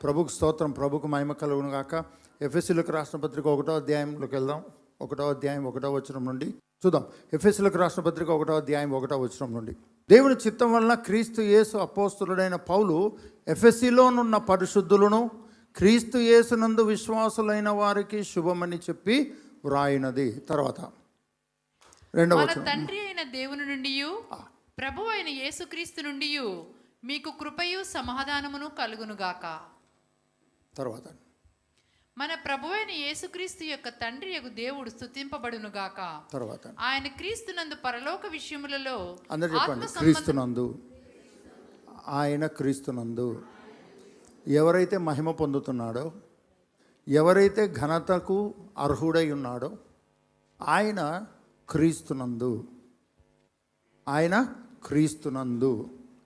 ప్రభుకు స్తోత్రం, ప్రభుకు మహిమ కలుగును గాక. ఎఫెసీయులకు రాసిన పత్రిక 1వ అధ్యాయంలోకి వెళ్దాం. 1వ అధ్యాయం 1వ వచనం నుండి చూద్దాం. ఎఫెసీయులకు రాసిన పత్రిక 1వ అధ్యాయం 1వ వచనం నుండి, దేవుని చిత్తం వలన క్రీస్తు యేసు అపోస్తలుడైన పౌలు ఎఫెసీలోనున్న పరిశుద్ధులను క్రీస్తు యేసునందు విశ్వాసులైన వారికి శుభమని చెప్పి వ్రాయినది. తర్వాత రెండవ వచనం, తండ్రి అయిన దేవుని నుండి ప్రభు అయిన యేసుక్రీస్తు నుండి మీకు కృపయు సమాధానమును కలుగునుగాక. తర్వాత మన ప్రభు అయిన యేసుక్రీస్తు యొక్క తండ్రి యొక్క దేవుడు స్తుతింపబడునుగాక. తర్వాత ఆయన క్రీస్తునందు పరలోక విషయములలో అందరూ చెప్పండి, క్రీస్తునందు. ఆయన క్రీస్తునందు ఎవరైతే మహిమ పొందుతున్నాడో, ఎవరైతే ఘనతకు అర్హుడై ఉన్నాడో ఆయన క్రీస్తునందు. ఆయన క్రీస్తునందు.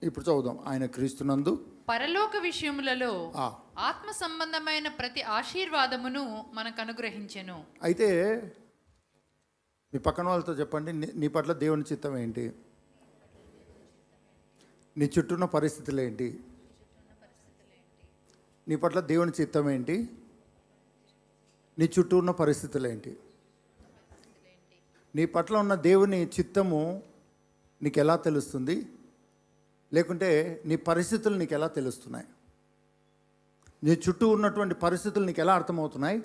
ఇప్పుడు చదువుదాం. ఆయన క్రీస్తునందు పరలోక విషయములలో ఆత్మ సంబంధమైన ప్రతి ఆశీర్వాదమును మనకు అనుగ్రహించెను. అయితే మీ పక్కన వాళ్ళతో చెప్పండి, నీ పట్ల దేవుని చిత్తం ఏంటి? నీ చుట్టూ ఉన్న పరిస్థితులు ఏంటి? నీ పట్ల దేవుని చిత్తం ఏంటి? నీ చుట్టూ ఉన్న పరిస్థితులు ఏంటి? నీ పట్ల ఉన్న దేవుని చిత్తము నీకు ఎలా తెలుస్తుంది? లేకుంటే నీ పరిస్థితులు నీకు ఎలా తెలుస్తున్నాయి? నీ చుట్టూ ఉన్నటువంటి పరిస్థితులు నీకు ఎలా అర్థమవుతున్నాయి?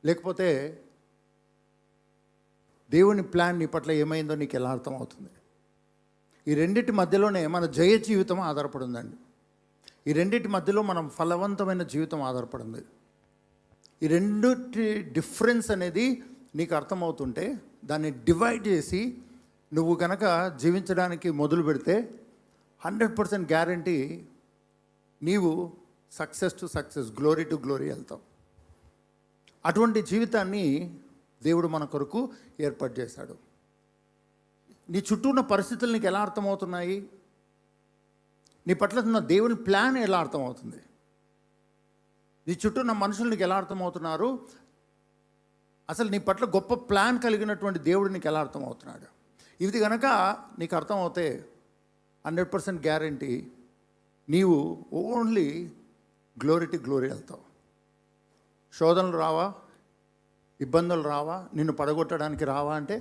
లేకపోతే దేవుని ప్లాన్ నీ పట్ల ఏమైందో నీకు ఎలా అర్థమవుతుంది? ఈ రెండింటి మధ్యలోనే మన జయ జీవితం ఆధారపడి ఉందండి. ఈ రెండింటి మధ్యలో మనం ఫలవంతమైన జీవితం ఆధారపడింది. ఈ రెండింటి డిఫరెన్స్ అనేది నీకు అర్థమవుతుంటే దాన్ని డివైడ్ చేసి నువ్వు కనుక జీవించడానికి మొదలు పెడితే 100% గ్యారంటీ నీవు success to success, glory to glory వెళ్తావు. అటువంటి జీవితాన్ని దేవుడు మన కొరకు ఏర్పాటు చేశాడు. నీ చుట్టూ ఉన్న పరిస్థితులు నీకు ఎలా అర్థమవుతున్నాయి? నీ పట్ల ఉన్న దేవుని ప్లాన్ ఎలా అర్థమవుతుంది? నీ చుట్టూ ఉన్న మనుషులు నీకు ఎలా అర్థమవుతున్నారు? అసలు నీ పట్ల గొప్ప ప్లాన్ కలిగినటువంటి దేవుడు నీకు ఎలా అర్థమవుతున్నాడు? ఇది కనుక నీకు అర్థమవుతే 100% గ్యారంటీ నీవు ఓన్లీ గ్లోరీ టు గ్లోరీ వెళ్తావు. శోధనలు రావా, ఇబ్బందులు రావా, నిన్ను పడగొట్టడానికి రావా అంటే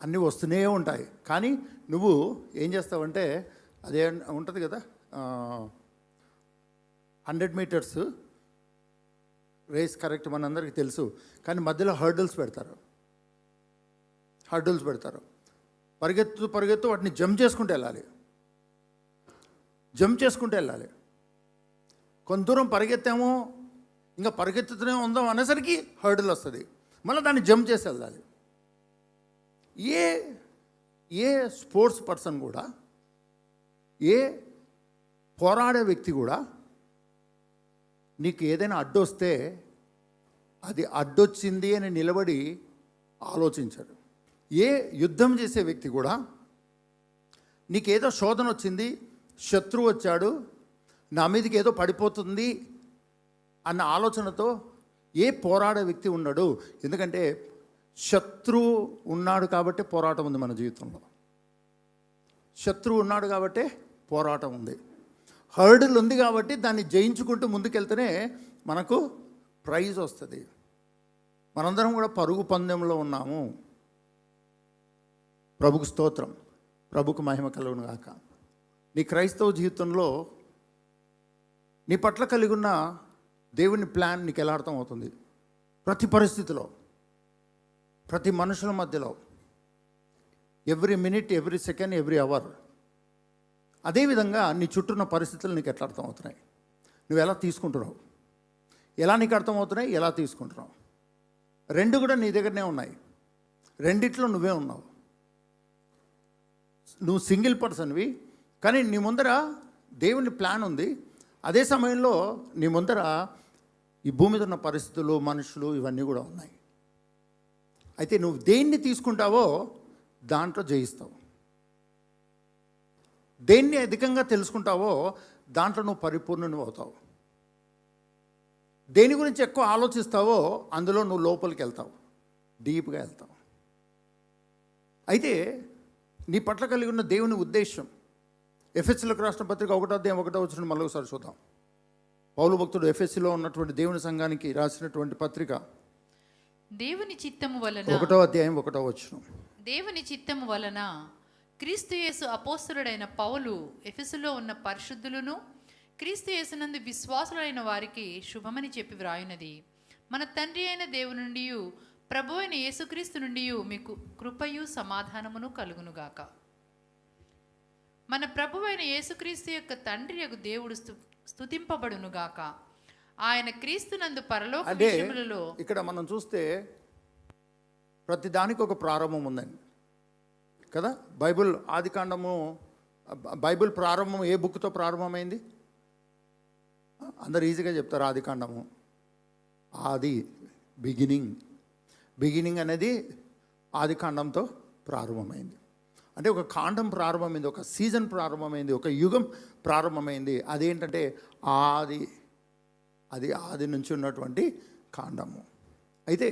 అన్నీ వస్తూనే ఉంటాయి. కానీ నువ్వు ఏం చేస్తావంటే, అదే ఉంటుంది కదా, 100 మీటర్స్ రేస్ కరెక్ట్ మనందరికీ తెలుసు. కానీ మధ్యలో హర్డిల్స్ పెడతారు. పరిగెత్తు వాటిని జంప్ చేసుకుంటూ వెళ్ళాలి. కొంత దూరం పరిగెత్తామో ఇంకా పరిగెత్తుతూనే ఉందాం అనేసరికి హర్డిల్ వస్తుంది, మళ్ళీ దాన్ని జంప్ చేసి వెళ్ళాలి. ఏ స్పోర్ట్స్ పర్సన్ కూడా, ఏ పోరాడే వ్యక్తి కూడా నీకు ఏదైనా అడ్డొస్తే అది అడ్డొచ్చింది అని నిలబడి ఆలోచించాడు. ఏ యుద్ధం చేసే వ్యక్తి కూడా నీకేదో శోధన వచ్చింది, శత్రువు వచ్చాడు, నా మీదకి ఏదో పడిపోతుంది అన్న ఆలోచనతో ఏ పోరాడే వ్యక్తి ఉండడు. ఎందుకంటే శత్రువు ఉన్నాడు కాబట్టి పోరాటం ఉంది మన జీవితంలో. శత్రువు ఉన్నాడు కాబట్టి పోరాటం ఉంది. హర్డిల్ ఉంది కాబట్టి దాన్ని జయించుకుంటూ ముందుకెళ్తేనే మనకు ప్రైజ్ వస్తుంది. మనందరం కూడా పరుగు పందెంలో ఉన్నాము. ప్రభుకు స్తోత్రం, ప్రభుకు మహిమ కలుగును గాక. నీ క్రైస్తవ జీవితంలో నీ పట్ల కలిగి ఉన్న దేవుని ప్లాన్ నీకు ఎలా అర్థమవుతుంది? ప్రతి పరిస్థితిలో, ప్రతి మనుషుల మధ్యలో, every minute, every second, every hour. అదేవిధంగా నీ చుట్టూ ఉన్న పరిస్థితులు నీకు ఎట్లా అర్థమవుతున్నాయి? నువ్వు ఎలా తీసుకుంటున్నావు? ఎలా నీకు అర్థమవుతున్నాయి, ఎలా తీసుకుంటున్నావు? రెండు కూడా నీ దగ్గరనే ఉన్నాయి. రెండిట్లో నువ్వే ఉన్నావు. నువ్వు సింగిల్ పర్సన్వి, కానీ నీ ముందర దేవుని ప్లాన్ ఉంది. అదే సమయంలో నీ ముందర ఈ భూమి మీద ఉన్న పరిస్థితులు, మనుషులు, ఇవన్నీ కూడా ఉన్నాయి. అయితే నువ్వు దేన్ని తీసుకుంటావో దాంట్లో జయిస్తావు. దేన్ని అధికంగా తెలుసుకుంటావో దాంట్లో నువ్వు పరిపూర్ణుని అవుతావు. దేని గురించి ఎక్కువ ఆలోచిస్తావో అందులో నువ్వు లోపలికి వెళ్తావు, డీప్గా వెళ్తావు. అయితే నీ పట్ల కలిగి ఉన్న దేవుని ఉద్దేశం ఎఫెసీయులకు రాసిన పత్రిక 1వ అధ్యాయం 1వ వచనం మళ్ళీ ఒకసారి చూద్దాం. పౌలు భక్తుడు ఎఫెసీలో ఉన్నటువంటి దేవుని సంఘానికి రాసినటువంటి పత్రిక దేవుని చిత్తము వలన 1వ అధ్యాయం 1వ వచనం. దేవుని చిత్తము వలన క్రీస్తు యేసు అపోస్తలుడైన పౌలు ఎఫెసులో ఉన్న పరిశుద్ధులను క్రీస్తు యేసునందు విశ్వాసులైన వారికి శుభమని చెప్పి వ్రాయునది. మన తండ్రి అయిన దేవుని నుండి ప్రభు అయిన యేసుక్రీస్తు నుండి మీకు కృపయు సమాధానమును కలుగునుగాక. మన ప్రభు అయిన యేసుక్రీస్తు యొక్క తండ్రి యొక్క దేవుడు స్తుతింపబడునుగాక. ఆయన క్రీస్తునందు పరలోక విషయములలో ఇక్కడ మనం చూస్తే ప్రతి దానికి ఒక ప్రారంభం ఉందండి కదా. బైబిల్ ప్రారంభం ఏ బుక్తో ప్రారంభమైంది? అందరు ఈజీగా చెప్తారు ఆదికాండము. బిగినింగ్ అనేది ఆదికాండంతో ప్రారంభమైంది. అంటే ఒక కాండం ప్రారంభమైంది, ఒక సీజన్ ప్రారంభమైంది, ఒక యుగం ప్రారంభమైంది. అదేంటంటే ఆది నుంచి ఉన్నటువంటి కాండము. అయితే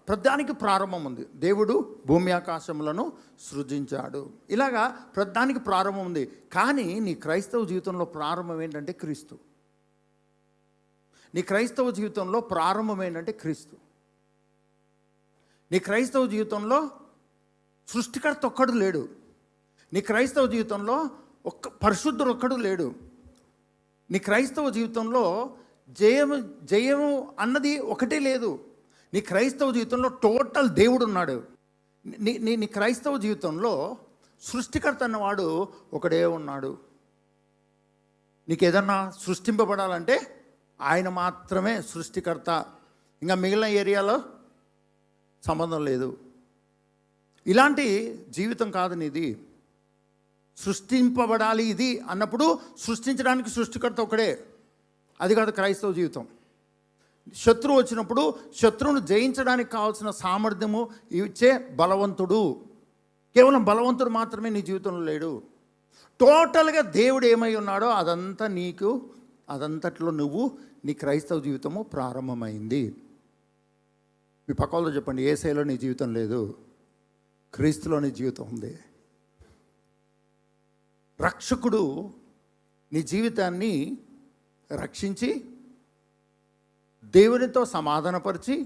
ప్రతిదానికి ప్రారంభం ఉంది. దేవుడు భూమి ఆకాశములను సృజించాడు. ఇలాగా ప్రతిదానికి ప్రారంభం ఉంది. కానీ నీ క్రైస్తవ జీవితంలో ప్రారంభం ఏంటంటే క్రీస్తు. నీ క్రైస్తవ జీవితంలో ప్రారంభం ఏంటంటే క్రీస్తు. నీ క్రైస్తవ జీవితంలో సృష్టికర్త ఒక్కడు లేడు. నీ క్రైస్తవ జీవితంలో ఒక్క పరిశుద్ధుడు ఒక్కడు లేడు. నీ క్రైస్తవ జీవితంలో జయము అన్నది ఒకటే లేదు. నీ క్రైస్తవ జీవితంలో టోటల్ దేవుడు ఉన్నాడు. నీ క్రైస్తవ జీవితంలో సృష్టికర్త అన్నవాడు ఒకడే ఉన్నాడు. నీకు ఏదన్నా సృష్టింపబడాలంటే ఆయన మాత్రమే సృష్టికర్త. ఇంకా మిగిలిన ఏరియాలో సంబంధం లేదు. ఇలాంటి జీవితం కాదు నీది. సృష్టింపబడాలి ఇది అన్నప్పుడు సృష్టించడానికి సృష్టికర్త ఒకడే. అది కాదు క్రైస్తవ జీవితం. శత్రువు వచ్చినప్పుడు శత్రువును జయించడానికి కావాల్సిన సామర్థ్యము ఇచ్చే బలవంతుడు. కేవలం బలవంతుడు మాత్రమే నీ జీవితంలో లేడు. టోటల్గా దేవుడు ఏమై ఉన్నాడో అదంతట్లో నువ్వు నీ క్రైస్తవ జీవితము ప్రారంభమైంది. మీ పక్కలో చెప్పండి, యేసయ్యలో నీ జీవితం లేదు, క్రీస్తులో నీ జీవితం ఉంది. రక్షకుడు నీ జీవితాన్ని రక్షించి దేవునితో సమాధానపరిచి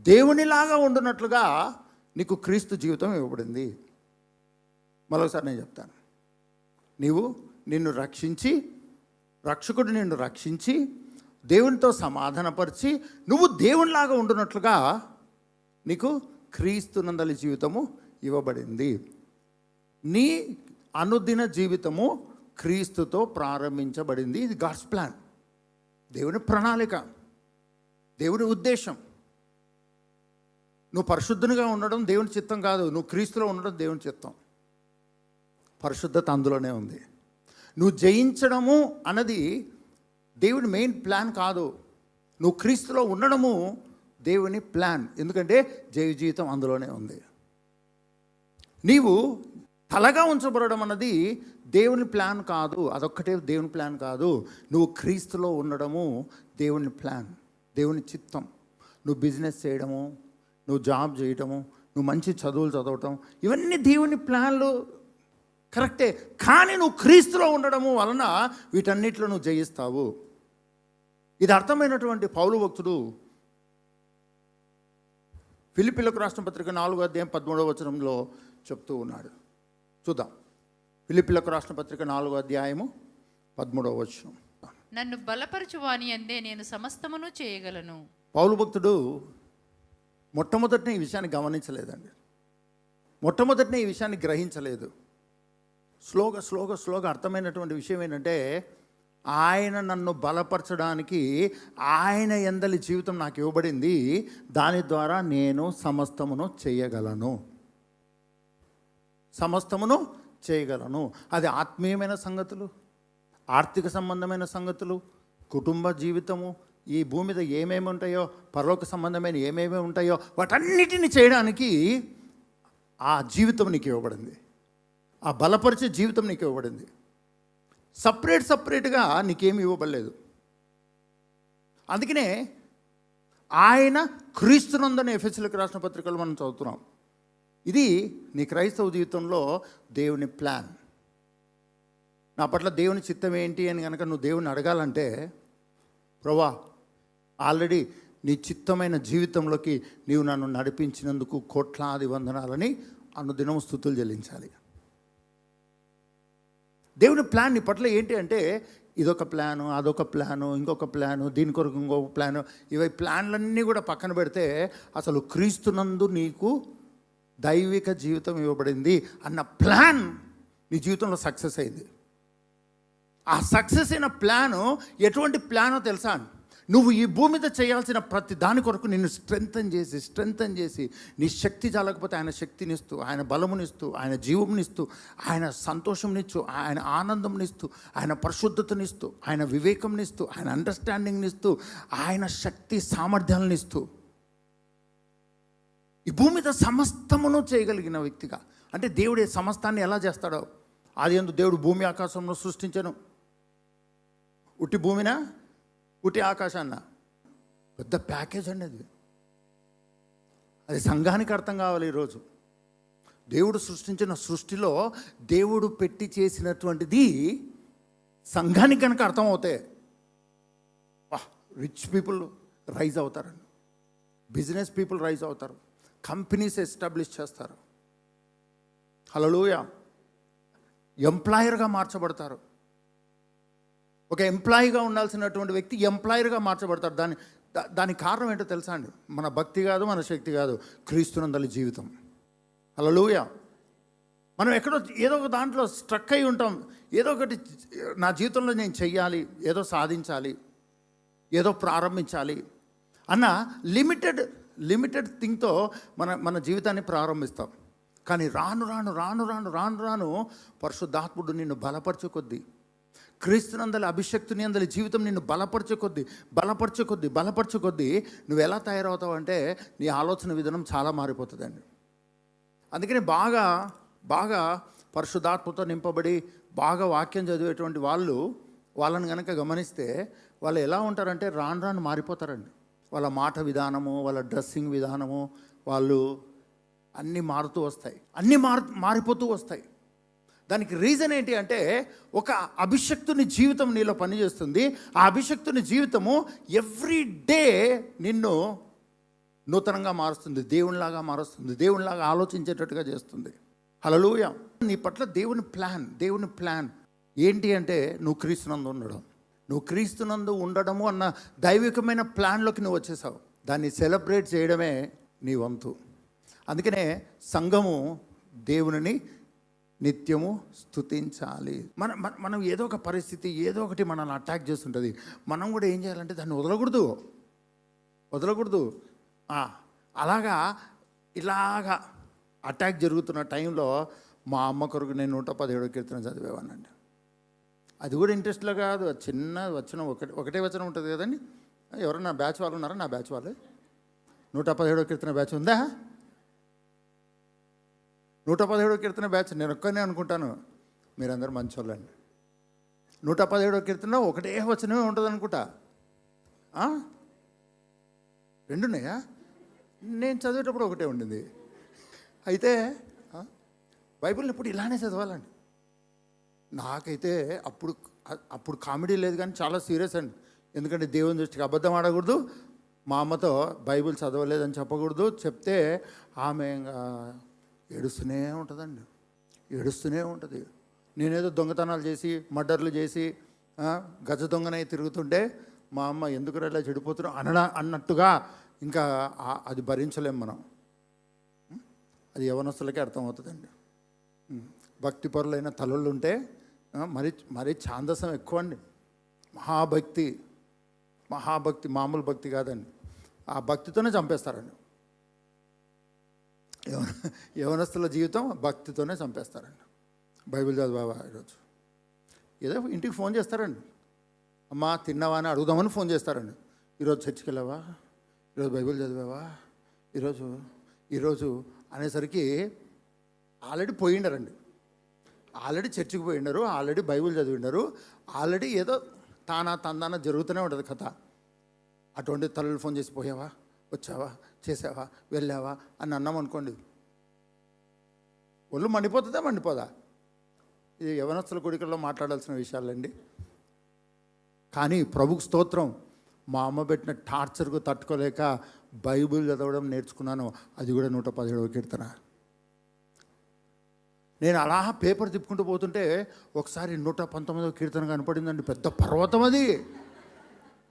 దేవునిలాగా ఉండునట్లుగా నీకు క్రీస్తు జీవితం ఇవ్వబడింది. మరొకసారి నేను చెప్తాను. రక్షకుడు నిన్ను రక్షించి దేవునితో సమాధానపరిచి నువ్వు దేవునిలాగా ఉండునట్లుగా నీకు క్రీస్తునందలి జీవితము ఇవ్వబడింది. నీ అనుదిన జీవితము క్రీస్తుతో ప్రారంభించబడింది. ఇది గాడ్స్ ప్లాన్, దేవుని ప్రణాళిక, దేవుని ఉద్దేశం. నువ్వు పరిశుద్ధునిగా ఉండడం దేవుని చిత్తం కాదు, నువ్వు క్రీస్తులో ఉండడం దేవుని చిత్తం. పరిశుద్ధత అందులోనే ఉంది. నువ్వు జయించడము అన్నది దేవుని మెయిన్ ప్లాన్ కాదు, నువ్వు క్రీస్తులో ఉండడము దేవుని ప్లాన్. ఎందుకంటే జయ జీవితం అందులోనే ఉంది. నీవు తలగా ఉంచబడడం అన్నది దేవుని ప్లాన్ కాదు, అదొక్కటే దేవుని ప్లాన్ కాదు. నువ్వు క్రీస్తులో ఉండడము దేవుని ప్లాన్, దేవుని చిత్తం. నువ్వు బిజినెస్ చేయడము, నువ్వు జాబ్ చేయడము, నువ్వు మంచి చదువులు చదవటం, ఇవన్నీ దేవుని ప్లాన్లు కరెక్టే. కానీ నువ్వు క్రీస్తులో ఉండడము వలన వీటన్నిటిలో నువ్వు జయిస్తావు. ఇది అర్థమైనటువంటి పౌలు భక్తుడు ఫిలిప్పీలకు రాసిన పత్రిక 4వ అధ్యాయం 13వ వచనంలో చెప్తూ ఉన్నాడు. చూద్దాం. ఫిలిప్పీలకు రాసిన పత్రిక 4వ అధ్యాయము 13వ వచనం. నన్ను బలపరచువాని అందే నేను సమస్తమును చేయగలను. పౌలు భక్తుడు మొట్టమొదటినే ఈ విషయాన్ని గమనించలేదండి. మొట్టమొదటినే ఈ విషయాన్ని గ్రహించలేదు. స్లోగా అర్థమైనటువంటి విషయం ఏంటంటే, ఆయన నన్ను బలపరచడానికి ఆయన యందలి జీవితం నాకు ఇవ్వబడింది, దాని ద్వారా నేను సమస్తమును చేయగలను. అది ఆత్మీయమైన సంగతులు, ఆర్థిక సంబంధమైన సంగతులు, కుటుంబ జీవితము, ఈ భూమి మీద ఏమేమి ఉంటాయో, పరలోక సంబంధమైన ఏమేమి ఉంటాయో వాటన్నిటిని చేయడానికి ఆ జీవితం నీకు ఇవ్వబడింది. ఆ బలపరిచే జీవితం నీకు ఇవ్వబడింది. సపరేట్గా నీకేమి ఇవ్వబడలేదు. అందుకనే ఆయన క్రీస్తునందని ఎఫెసీయులకు రాసిన పత్రికలు మనం చదువుతున్నాం. ఇది నీ క్రైస్తవ జీవితంలో దేవుని ప్లాన్. నా పట్ల దేవుని చిత్తం ఏంటి అని కనుక నువ్వు దేవుని అడగాలంటే ప్రభువా, ఆల్రెడీ నీ చిత్తమైన జీవితంలోకి నీవు నన్ను నడిపించినందుకు కోట్లాది వందనాలని అనుదినం స్తుతులు చెల్లించాలి. దేవుని ప్లాన్ నీ పట్ల ఏంటి అంటే ఇదొక ప్లాను, అదొక ప్లాను, ఇంకొక ప్లాను, దీని కొరకు ఇంకొక ప్లాను, ఇవి ప్లాన్లన్నీ కూడా పక్కన పెడితే అసలు క్రీస్తునందు నీకు దైవిక జీవితం ఇవ్వబడింది అన్న ప్లాన్ నీ జీవితంలో సక్సెస్ అయింది. ఆ సక్సెస్ అయిన ప్లాను ఎటువంటి ప్లానో తెలుసా? నువ్వు ఈ భూమి మీద చేయాల్సిన ప్రతి దాని కొరకు నిన్ను స్ట్రెంథన్ చేసి నీ శక్తి చాలకపోతే ఆయన శక్తినిస్తూ, ఆయన బలమునిస్తూ, ఆయన జీవమునిస్తూ, ఆయన సంతోషంనిస్తూ, ఆయన ఆనందంనిస్తూ, ఆయన పరిశుద్ధతనిస్తూ, ఆయన వివేకంనిస్తూ, ఆయన అండర్స్టాండింగ్నిస్తూ, ఆయన శక్తి సామర్థ్యాలనిస్తూ ఈ భూమి మీద సమస్తమును చేయగలిగిన వ్యక్తిగా. అంటే దేవుడే సమస్తాన్ని ఎలా చేస్తాడో, ఆదియందు దేవుడు భూమి ఆకాశంలో సృష్టించను. ఉట్టి భూమినా ఉట్టి ఆకాశాన్న పెద్ద ప్యాకేజ్ అండి అది. అది సంఘానికి అర్థం కావాలి. ఈరోజు దేవుడు సృష్టించిన సృష్టిలో దేవుడు పెట్టి చేసినటువంటిది సంఘానికి కనుక అర్థమవుతే రిచ్ పీపుల్ రైజ్ అవుతారండి, బిజినెస్ పీపుల్ రైజ్ అవుతారు, కంపెనీస్ ఎస్టాబ్లిష్ చేస్తారు, హల్లెలూయా, ఎంప్లాయర్గా మార్చబడతారు. ఒక ఎంప్లాయీగా ఉండాల్సినటువంటి వ్యక్తి ఎంప్లాయర్గా మార్చబడతాడు. దానికి కారణం ఏంటో తెలుసా అండి? మన భక్తి కాదు, మన శక్తి కాదు, క్రీస్తునందలి జీవితం. హల్లెలూయా. మనం ఎక్కడో ఏదో ఒక దాంట్లో స్ట్రక్ అయి ఉంటాం. ఏదో ఒకటి నా జీవితంలో నేను చెయ్యాలి, ఏదో సాధించాలి, ఏదో ప్రారంభించాలి అన్న లిమిటెడ్ థింగ్తో మన జీవితాన్ని ప్రారంభిస్తాం. కానీ రాను రాను రాను రాను రాను రాను పరిశుద్ధాత్ముడు నిన్ను బలపరచే కొద్దీ, క్రీస్తునందలి అభిషక్తుని అందలి జీవితం నిన్ను బలపరచే కొద్దీ నువ్వు ఎలా తయారవుతావు అంటే నీ ఆలోచన విధానం చాలా మారిపోతుందండి. అందుకని బాగా పరిశుద్ధాత్మతో నింపబడి బాగా వాక్యం చదివేటువంటి వాళ్ళని కనుక గమనిస్తే వాళ్ళు ఎలా ఉంటారంటే రాను రాను మారిపోతారండి. వాళ్ళ మాట విధానము, వాళ్ళ డ్రెస్సింగ్ విధానము, వాళ్ళు అన్నీ మారుతూ వస్తాయి, అన్నీ మారిపోతూ వస్తాయి. దానికి రీజన్ ఏంటి అంటే ఒక అభిషక్తుని జీవితం నీలో పనిచేస్తుంది. ఆ అభిషక్తుని జీవితము ఎవ్రీ డే నిన్ను నూతనంగా మారుస్తుంది, దేవునిలాగా మారుస్తుంది, దేవునిలాగా ఆలోచించేటట్టుగా చేస్తుంది. హల్లెలూయా. నీ పట్ల దేవుని ప్లాన్ ఏంటి అంటే నువ్వు క్రీస్తునందు ఉండడము అన్న దైవికమైన ప్లాన్లోకి నువ్వు వచ్చేసావు. దాన్ని సెలబ్రేట్ చేయడమే నీ వంతు. అందుకనే సంఘము దేవునిని నిత్యము స్తుతించాలి. మనం ఏదో ఒక పరిస్థితి, ఏదో ఒకటి మనల్ని అటాక్ చేస్తుంటుంది. మనం కూడా ఏం చేయాలంటే దాన్ని వదలకూడదు. అలాగా అటాక్ జరుగుతున్న టైంలో మా అమ్మ కొరకు నేను 117వ కీర్తన చదివేవానండి. అది కూడా ఇంట్రెస్ట్లో కాదు, చిన్న వచనం, ఒకటే వచనం ఉంటుంది కదండి. ఎవరన్నా బ్యాచ్ వాళ్ళు ఉన్నారా? నా బ్యాచ్ వాళ్ళు 117వ కీర్తన బ్యాచ్ ఉందా? 117వ కీర్తన బ్యాచ్ నేను ఒక్కనే అనుకుంటాను. మీరందరూ మంచోళ్ళండి. 117వ కీర్తన ఒకటే వచనమే ఉంటుంది అనుకుంటా. 2 ఉన్నాయా? నేను చదివేటప్పుడు ఒకటే ఉండింది. అయితే బైబిల్ని ఎప్పుడు ఇలానే చదవాలండి. నాకైతే అప్పుడు కామెడీ లేదు, కానీ చాలా సీరియస్ అండి. ఎందుకంటే దేవుని దృష్టికి అబద్ధం ఆడకూడదు. మా అమ్మతో బైబిల్ చదవలేదని చెప్పకూడదు. చెప్తే ఆమె ఏడుస్తూనే ఉంటుంది. నేనేదో దొంగతనాలు చేసి, మర్డర్లు చేసి, గజ దొంగనై తిరుగుతుంటే మా అమ్మ ఎందుకు ఇలా చెడిపోతున్నావు అన్నట్టుగా ఇంకా అది భరించలేం మనం. అది యవనస్తులకే అర్థమవుతుందండి. భక్తిపరులైన తల్లుళ్ళు ఉంటే మరీ ఛాందసం ఎక్కువ అండి. మహాభక్తి మామూలు భక్తి కాదండి. ఆ భక్తితోనే చంపేస్తారండి. యవనస్తుల జీవితం భక్తితోనే చంపేస్తారండి. బైబిల్ చదివావా ఈరోజు? ఏదో ఇంటికి ఫోన్ చేస్తారండి. అమ్మా తిన్నావా అని అడుగుదామని ఫోన్ చేస్తారండి. ఈరోజు చర్చికి వెళ్ళావా? ఈరోజు బైబిల్ చదివావా? ఈరోజు అనేసరికి ఆల్రెడీ పోయిండరండి. ఆల్రెడీ చర్చికి పోయిండరు, ఆల్రెడీ బైబిల్ చదివిండరు, ఆల్రెడీ ఏదో తందాన జరుగుతూనే ఉంటుంది కథ. అటువంటి తల్లులు ఫోన్ చేసి పోయావా, వచ్చావా, చేసావా, వెళ్ళావా అని అన్నాం అనుకోండి, ఒళ్ళు మండిపోదా? ఇది యవనస్తుల కొడుకుల్లో మాట్లాడాల్సిన విషయాలండి. కానీ ప్రభుకు స్తోత్రం, మా అమ్మ పెట్టిన టార్చర్కు తట్టుకోలేక బైబిల్ చదవడం నేర్చుకున్నాను. అది కూడా 117వ కీర్తన. నేను అలా పేపర్ తిప్పుకుంటూ పోతుంటే ఒకసారి 119వ కీర్తన కనపడిందండి. పెద్ద పర్వతం అది.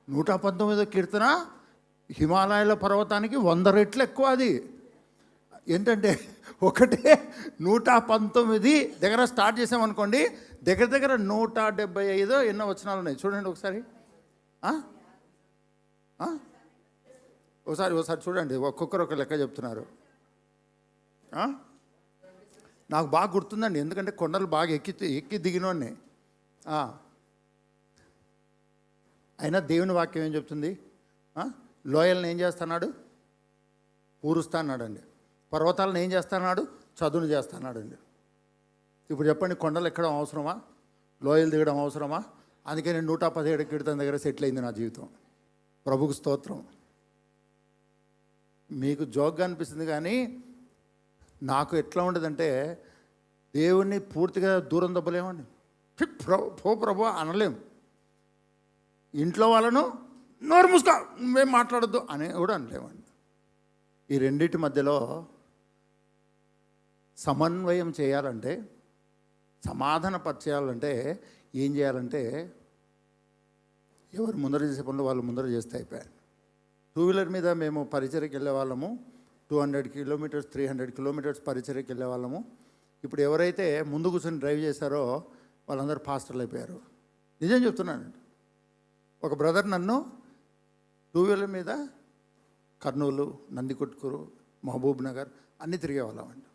119వ కీర్తన హిమాలయాల పర్వతానికి 100 రెట్లు ఎక్కువ. అది ఏంటంటే ఒకటే 119 దగ్గర స్టార్ట్ చేసామనుకోండి, దగ్గర దగ్గర 175 ఎన్నో వచనాలు ఉన్నాయి. చూడండి ఒకసారి, ఒకసారి చూడండి. ఒక్కొక్కరు ఒక లెక్క చెప్తున్నారు. నాకు బాగా గుర్తుందండి, ఎందుకంటే కొండలు బాగా ఎక్కి దిగినోడిని. అయినా దేవుని వాక్యం ఏం చెప్తుంది? లోయలను ఏం చేస్తున్నాడు? ఊరుస్తా అన్నాడండి. పర్వతాలను ఏం చేస్తున్నాడు? చదును చేస్తున్నాడండి. ఇప్పుడు చెప్పండి, కొండలు ఎక్కడం అవసరమా? లోయలు దిగడం అవసరమా? అందుకే నేను 117 కీర్తన దగ్గర సెటిల్ అయింది నా జీవితం. ప్రభుకు స్తోత్రం. మీకు జోక్గా అనిపిస్తుంది, కానీ నాకు ఎట్లా ఉండదంటే దేవుణ్ణి పూర్తిగా దూరం దబ్బలేమండి. ప్రభు అనలేం. ఇంట్లో వాళ్ళను నోరు మూసుకో, నువ్వేం మాట్లాడద్దు అని కూడా అనలేమండి. ఈ రెండింటి మధ్యలో సమన్వయం చేయాలంటే, సమాధానపరచేయాలంటే ఏం చేయాలంటే, ఎవరు ముందర చేసే పనులు వాళ్ళు ముందర చేస్తే అయిపోయారు. 2 వీలర్ మీద మేము పరిచర్యకి వెళ్ళే వాళ్ళము. 200 కిలోమీటర్స్ 300 కిలోమీటర్స్ పరిచర్యకి వెళ్ళే వాళ్ళము. ఇప్పుడు ఎవరైతే ముందు కూర్చొని డ్రైవ్ చేశారో వాళ్ళందరూ పాస్టర్లు అయిపోయారు. నిజం చెప్తున్నానండి. ఒక బ్రదర్ నన్ను 2 వీలర్ మీద కర్నూలు, నందికొట్కూరు, మహబూబ్ నగర్ అన్నీ తిరిగే వాళ్ళమండి.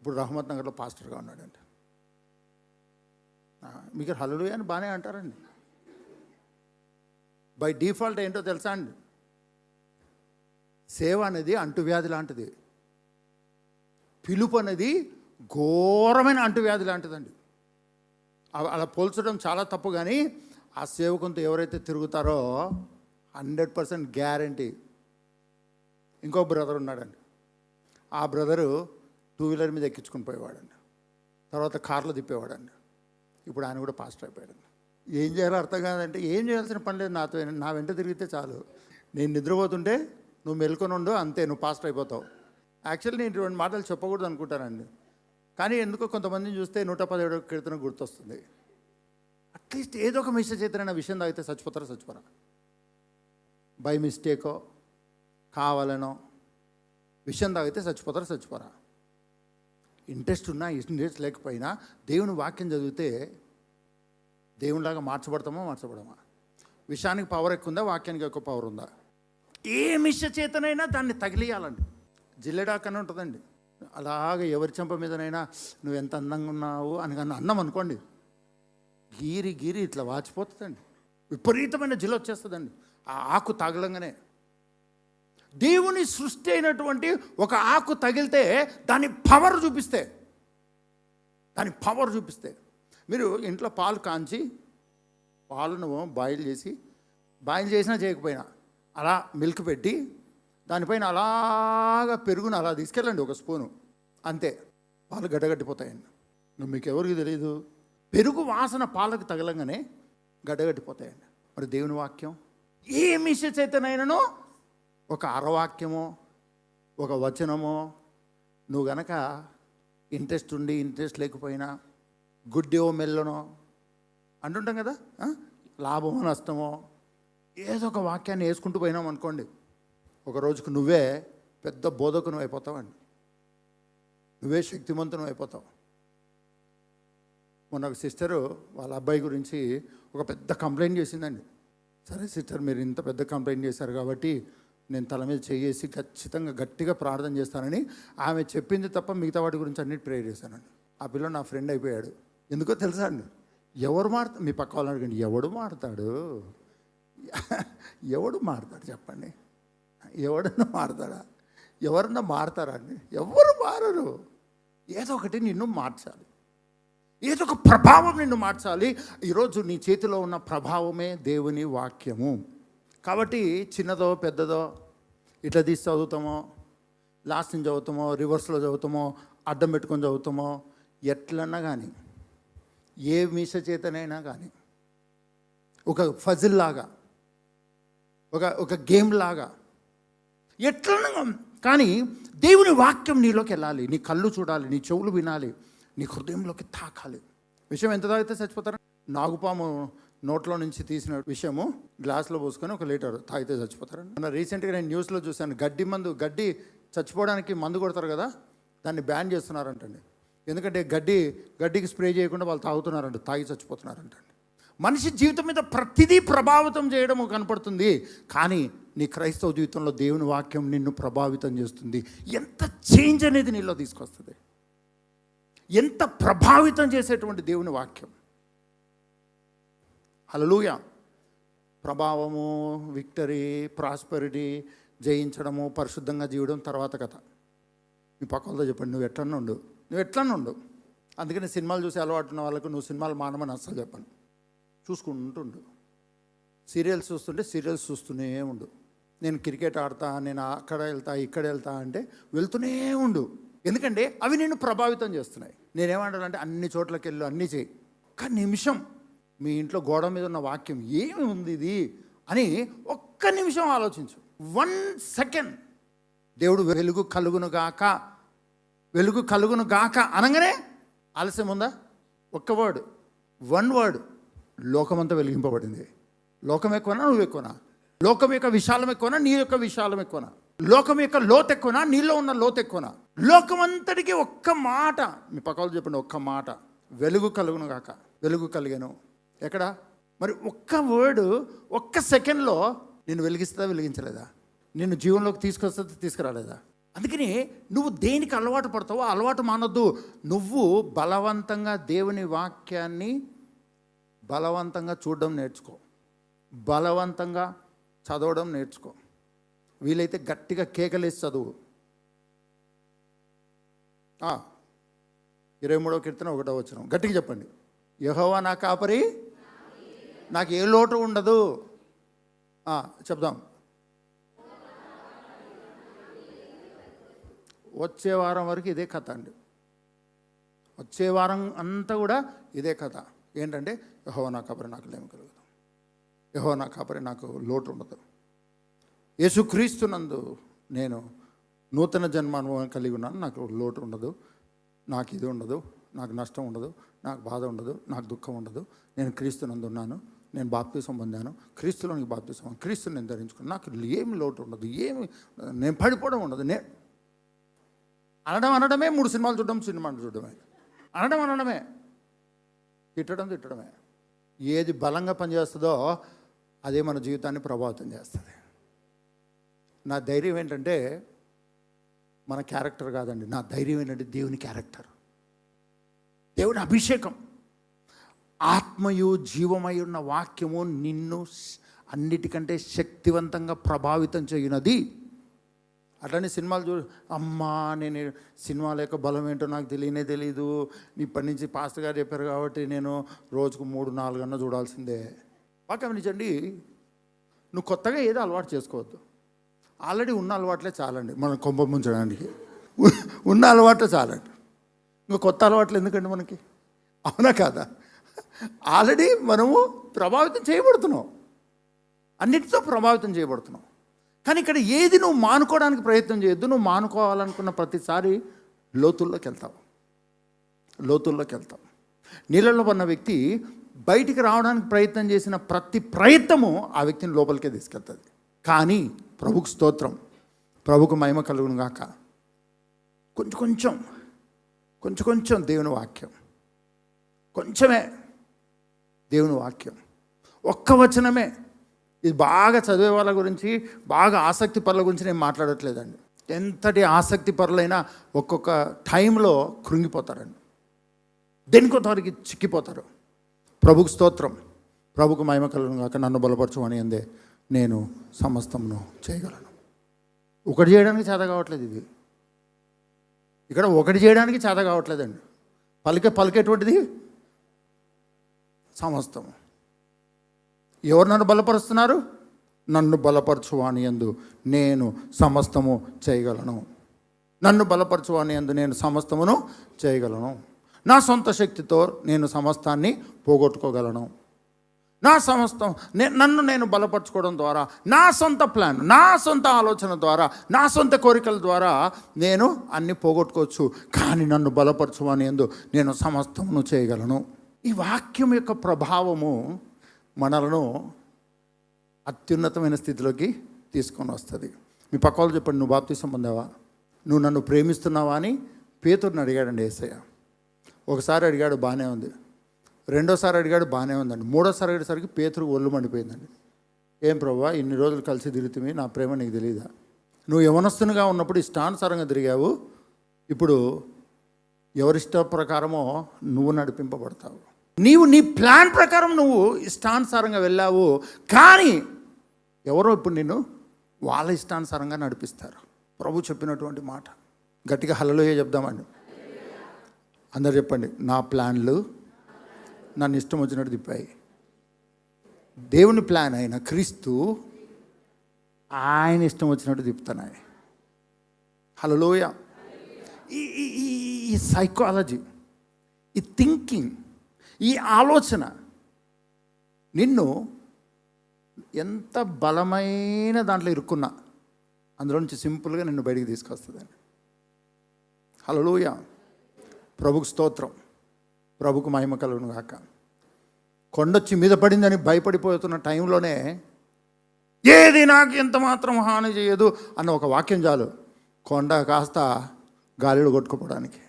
ఇప్పుడు రహమత్ నగర్లో పాస్టర్గా ఉన్నాడండి. మీకు హల్లెలూయా అని బాగానే అంటారండి. బై డిఫాల్ట్ ఏంటో తెలుసా అండి? సేవ అనేది అంటువ్యాధి లాంటిది. పిలుపు అనేది ఘోరమైన అంటువ్యాధి లాంటిదండి. అలా పోల్చడం చాలా తప్పు, కానీ ఆ సేవకునితో ఎవరైతే తిరుగుతారో 100% గ్యారంటీ. ఇంకో బ్రదర్ ఉన్నాడండి. ఆ బ్రదరు 2 వీలర్ మీద ఎక్కించుకుని పోయేవాడండి. తర్వాత కార్లో తిప్పేవాడండి. ఇప్పుడు ఆయన కూడా పాస్టర్ అయిపోయాడండి. ఏం చేయాలో అర్థం కాదంటే, ఏం చేయాల్సిన పని లేదు. నా వెంట తిరిగితే చాలు. నేను నిద్రపోతుంటే నువ్వు మెలుకొని ఉండు, అంతే, నువ్వు పాస్టర్ అయిపోతావు. యాక్చువల్లీ నేను 2 మాటలు చెప్పకూడదు అనుకుంటానండి, కానీ ఎందుకో కొంతమందిని చూస్తే 117 కీర్తన గుర్తొస్తుంది. అట్లీస్ట్ ఏదో ఒక మిస్టేక్ చేతనైనా విషయం తాగితే చచ్చిపోరా. బై మిస్టేకో కావాలనో విషయం తాగితే చచ్చిపోరా. ఇంట్రెస్ట్ ఉన్నా ఇంట్రెస్ట్ లేకపోయినా దేవుని వాక్యం చదివితే దేవునిలాగా మార్చబడమా? విషయానికి పవర్ ఎక్కువ ఉందా? వాక్యానికి ఎక్కువ పవర్ ఉందా? ఏ మిష చేతనైనా దాన్ని తగిలియాలండి. జిల్లెడాకనే ఉంటుందండి. అలాగే ఎవరి చెంప మీదనైనా నువ్వు ఎంత అందంగా ఉన్నావు అని కానీ అన్నం అనుకోండి, గీరి ఇట్లా వాచిపోతుందండి. విపరీతమైన జిల్ల వచ్చేస్తుందండి ఆ ఆకు తగలంగానే. దేవుని సృష్టి అయినటువంటి ఒక ఆకు తగిలితే దాని పవర్ చూపిస్తే మీరు ఇంట్లో పాలు కాంచి పాలను బాయిల్ చేసినా చేయకపోయినా అలా మిల్క్ పెట్టి దానిపైన అలాగా పెరుగును అలా తీసుకెళ్ళండి, 1 స్పూను, అంతే, పాలు గడ్డగట్టిపోతాయండి. మీకు ఎవరికి తెలియదు, పెరుగు వాసన పాలకు తగలంగానే గడ్డగట్టిపోతాయండి. మరి దేవుని వాక్యం ఏ మిష చేతనైనానో ఒక అరవాక్యమో ఒక వచనమో నువ్వు గనక ఇంట్రెస్ట్ ఉండి ఇంట్రెస్ట్ లేకపోయినా, గుడ్డో మెల్లనో అంటుంటాం కదా, లాభమో నష్టమో ఏదో ఒక వాక్యాన్ని వేసుకుంటూ పోయినాం అనుకోండి, ఒక రోజుకు నువ్వే పెద్ద బోధకును అయిపోతావండి. నువ్వే శక్తిమంతును అయిపోతావు. మొన్న ఒక సిస్టరు వాళ్ళ అబ్బాయి గురించి ఒక పెద్ద కంప్లైంట్ చేసిందండి. సరే సిస్టర్, మీరు ఇంత పెద్ద కంప్లైంట్ చేశారు కాబట్టి నేను తల మీద చేసి ఖచ్చితంగా గట్టిగా ప్రార్థన చేస్తానని ఆమె చెప్పింది తప్ప మిగతా వాటి గురించి అన్నిటి ప్రేయర్ చేశానండి. ఆ పిల్ల నా ఫ్రెండ్ అయిపోయాడు. ఎందుకో తెలుసా అండి? ఎవరు మారుతాడు? మీ పక్క వాళ్ళని అడగండి, ఎవడు మారుతాడు చెప్పండి? ఎవడన్నా మారుతాడా? ఎవరన్నా మారుతారా అండి? ఎవరు మారరు. ఏదో ఒకటి నిన్ను మార్చాలి, ఏదో ఒక ప్రభావం నిన్ను మార్చాలి. ఈరోజు నీ చేతిలో ఉన్న ప్రభావమే దేవుని వాక్యము. కాబట్టి చిన్నదో పెద్దదో ఇట్లా తీసి చదువుతామో, లాస్ట్ నుంచి చదువుతామో, రివర్స్లో చదువుతామో, అడ్డం పెట్టుకొని చదువుతామో, ఎట్లన్నా కానీ, ఏ మీస చేతనైనా కానీ ఒక ఫజిల్ లాగా ఒక గేమ్ లాగా ఎట్లా. కానీ దేవుని వాక్యం నీలోకి వెళ్ళాలి, నీ కళ్ళు చూడాలి, నీ చెవులు వినాలి, నీ హృదయంలోకి తాకాలి. విషయం ఎంత తాగితే చచ్చిపోతారు? నాగుపాము నోట్లో నుంచి తీసిన విషయము గ్లాస్లో పోసుకొని 1 లీటర్ తాగితే చచ్చిపోతారండి. మన రీసెంట్గా నేను న్యూస్లో చూశాను, గడ్డి చచ్చిపోవడానికి మందు కొడతారు కదా, దాన్ని బ్యాన్ చేస్తున్నారంటండి. ఎందుకంటే గడ్డికి స్ప్రే చేయకుండా వాళ్ళు తాగుతున్నారంట, తాగి చచ్చిపోతున్నారంటండి. మనిషి జీవితం మీద ప్రతిదీ ప్రభావితం చేయడం కనపడుతుంది. కానీ నీ క్రైస్తవ జీవితంలో దేవుని వాక్యం నిన్ను ప్రభావితం చేస్తుంది. ఎంత చేంజ్ అనేది నీలో తీసుకొస్తుంది, ఎంత ప్రభావితం చేసేటువంటి దేవుని వాక్యం. హల్లెలూయా. ప్రభావము, విక్టరీ, ప్రాస్పెరిటీ, జయించడము, పరిశుద్ధంగా జీవడం తర్వాత కథ. మీ పక్కలతో చెప్పండి, నువ్వు ఎట్లన్నా ఉండు. అందుకని సినిమాలు చూసి అలవాటు ఉన్న వాళ్ళకు నువ్వు సినిమాలు మానమని అస్సలు చెప్పను. చూసుకుంటుండు. సీరియల్స్ చూస్తుంటే సీరియల్స్ చూస్తూనే ఉండు. నేను క్రికెట్ ఆడతా, నేను అక్కడ వెళ్తా, ఇక్కడ వెళ్తా అంటే వెళ్తూనే ఉండు. ఎందుకంటే అవి నిన్ను ప్రభావితం చేస్తున్నాయి. నేనేమంటానంటే అన్ని చోట్లకి వెళ్ళు, అన్నీ చేయి. ఒక్క నిమిషం మీ ఇంట్లో గోడ మీద ఉన్న వాక్యం ఏమి ఉంది ఇది అని ఒక్క నిమిషం ఆలోచించు. 1 సెకండ్. దేవుడు వెలుగు కలుగును గాక అనగానే ఆలస్యం ఉందా? ఒక్క వర్డ్, 1 వర్డ్, లోకమంతా వెలిగింపబడింది. లోకం ఎక్కువనా నువ్వు ఎక్కువనా? లోకం యొక్క విశాలం ఎక్కువనా నీ యొక్క విశాలం ఎక్కువనా? లోకం యొక్క లోతు ఎక్కువనా నీలో ఉన్న లోతు ఎక్కువనా? లోకమంతటికి ఒక్క మాట, మీ పక్కలు చెప్పండి, ఒక్క మాట, వెలుగు కలుగును గాక. వెలుగు కలిగాను ఎక్కడ? మరి ఒక్క వర్డ్, ఒక్క సెకండ్లో నేను వెలిగించలేదా? నిన్ను జీవనంలోకి తీసుకురాలేదా? అందుకని నువ్వు దేనికి అలవాటు పడతావో అలవాటు మానొద్దు. నువ్వు బలవంతంగా దేవుని వాక్యాన్ని బలవంతంగా చూడడం నేర్చుకో, బలవంతంగా చదవడం నేర్చుకో. వీలైతే గట్టిగా కేకలేసి చదువు. 23వ కీర్తన 1వ వచనం గట్టిగా చెప్పండి. యెహోవా నా కాపరి, నాకు ఏ లోటు ఉండదు. చెప్దాం. వచ్చే వారం వరకు ఇదే కథ అండి. వచ్చే వారం అంతా కూడా ఇదే కథ. ఏంటంటే యెహోవా నా కాపరి, నాకు లేమి కలుగుతాం. యెహోవా నా కాపరి, నాకు లోటు ఉండదు. యేసుక్రీస్తునందు నేను నూతన జన్మానుభవం కలిగి ఉన్నాను, నాకు లోటు ఉండదు, నాకు ఇది ఉండదు, నాకు నష్టం ఉండదు, నాకు బాధ ఉండదు, నాకు దుఃఖం ఉండదు. నేను క్రీస్తునందు ఉన్నాను, నేను బాప్తిసం పొందాను, క్రీస్తులోనికి బాప్తిసం, క్రీస్తుని నేను ధరించుకున్నాను, నాకు ఏమి లోటు ఉండదు, నేను పడిపోవడం ఉండదు. అనడమే 3 సినిమాలు చూడడమే, అనడమే, తిట్టడమే. ఏది బలంగా పనిచేస్తుందో అదే మన జీవితాన్ని ప్రభావితం చేస్తుంది. నా ధైర్యం ఏంటంటే మన క్యారెక్టర్ కాదండి, నా ధైర్యం ఏంటంటే దేవుని క్యారెక్టర్, దేవుని అభిషేకం. ఆత్మయు జీవమై ఉన్న వాక్యము నిన్ను అన్నిటికంటే శక్తివంతంగా ప్రభావితం చేయునది. అట్లనే సినిమాలు అమ్మా నేను సినిమాల యొక్క బలం ఏంటో నాకు తెలియదు, ఇప్పటి నుంచి పాస్టర్ గారు చెప్పారు కాబట్టి నేను రోజుకు 3-4 గంటలు చూడాల్సిందే. గమనించండి, నువ్వు కొత్తగా ఏదో అలవాటు చేసుకోవద్దు. ఆల్రెడీ ఉన్న అలవాట్లే చాలండి మనం కొంప ముంచడానికి. ఉన్న అలవాట్లే చాలండి, ఇంకా కొత్త అలవాట్లు ఎందుకండి మనకి? అవునా కాదా? ఆల్రెడీ మనము ప్రభావితం చేయబడుతున్నాం, అన్నిటితో ప్రభావితం చేయబడుతున్నాం. కానీ ఇక్కడ ఏది నువ్వు మానుకోవడానికి ప్రయత్నం చేయొద్దు. నువ్వు మానుకోవాలనుకున్న ప్రతిసారి లోతుల్లోకి వెళ్తావు. నీళ్ళలో ఉన్న వ్యక్తి బయటికి రావడానికి ప్రయత్నం చేసిన ప్రతి ప్రయత్నము ఆ వ్యక్తిని లోపలికే తీసుకెళ్తుంది. కానీ ప్రభుకు స్తోత్రం, ప్రభుకు మహిమ కలుగును గాక. కొంచెం దేవుని వాక్యం, కొంచెమే దేవుని వాక్యం, ఒక్క వచనమే. ఇది బాగా చదివే వాళ్ళ గురించి, బాగా ఆసక్తి పరుల గురించి నేను మాట్లాడట్లేదండి. ఎంతటి ఆసక్తి పరులైనా ఒక్కొక్క టైంలో కృంగిపోతారండి, దేనికొంతవరకు చిక్కిపోతారు. ప్రభుకు స్తోత్రం, ప్రభుకు మహిమ కలుగును గాక. నన్ను బలపరచమని అందే నేను సమస్తమును చేయగలను. ఒకటి చేయడానికి చేత కావట్లేదు. ఇది ఇక్కడ ఒకటి చేయడానికి చేత కావట్లేదండి. పలికేటువంటిది సమస్తము. ఎవరు నన్ను బలపరుస్తున్నారు? నన్ను బలపరచువాని యందు నేను సమస్తము చేయగలను. నన్ను బలపరచువాని యందు నేను సమస్తమును చేయగలను. నా సొంత శక్తితో నేను సమస్తాన్ని పోగొట్టుకోగలను. నా సమస్తం నన్ను నేను బలపరచుకోవడం ద్వారా, నా సొంత ప్లాన్, నా సొంత ఆలోచన ద్వారా, నా సొంత కోరికల ద్వారా నేను అన్ని పోగొట్టుకోవచ్చు. కానీ నన్ను బలపరచువని యందు నేను సమస్తమును చేయగలను. ఈ వాక్యం యొక్క ప్రభావము మనలను అత్యున్నతమైన స్థితిలోకి తీసుకొని వస్తుంది. మీ పక్క వాళ్ళు చెప్పండి, నువ్వు బాప్తిసం పొందావా, నువ్వు నన్ను ప్రేమిస్తున్నావా అని పేతురుని అడిగాడండి యేసయ్య. ఒకసారి అడిగాడు, బాగానే ఉంది. రెండోసారి అడిగాడు, బాగానే ఉందండి. మూడోసారి అడిగేసరికి పేతురు ఒళ్ళు మండిపోయిందండి. ఏం ప్రభువా, ఇన్ని రోజులు కలిసి తిరుగుతుంది, నా ప్రేమ నీకు తెలియదా? నువ్వు యవనస్తునిగా ఉన్నప్పుడు ఇష్టానుసారంగా తిరిగావు, ఇప్పుడు ఎవరిష్ట ప్రకారమో నువ్వు నడిపింపబడతావు. నీవు నీ ప్లాన్ ప్రకారం నువ్వు ఇష్టానుసారంగా వెళ్ళావు, కానీ ఎవరో ఇప్పుడు నిన్ను వాళ్ళ ఇష్టానుసారంగా నడిపిస్తారు. ప్రభు చెప్పినటువంటి మాట గట్టిగా హల్లెలూయా చెప్దామండి. అందరు చెప్పండి, నా ప్లాన్లు నన్ను ఇష్టం వచ్చినట్టు తిప్పాయి. దేవుని ప్లాన్ అయిన క్రీస్తు ఆయన ఇష్టం వచ్చినట్టు తిప్పుతున్నాయి. హల్లెలూయా. ఈ సైకాలజీ, ఈ థింకింగ్, ఈ ఆలోచన నిన్ను ఎంత బలమైన దాంట్లో ఇరుక్కున్నా అందులో నుంచి సింపుల్గా నిన్ను బయటికి తీసుకొస్తుందండి. హల్లెలూయా. ప్రభుకు స్తోత్రం, ప్రభుకు మహిమ కలుగును గాక. కొండొచ్చి మీద పడిందని భయపడిపోతున్న టైంలోనే ఏది నాకు ఎంత మాత్రం హాని చేయదు అన్న ఒక వాక్యం చాలు, కొండ కాస్త గాలిలో కొట్టుకుపోవడానికి.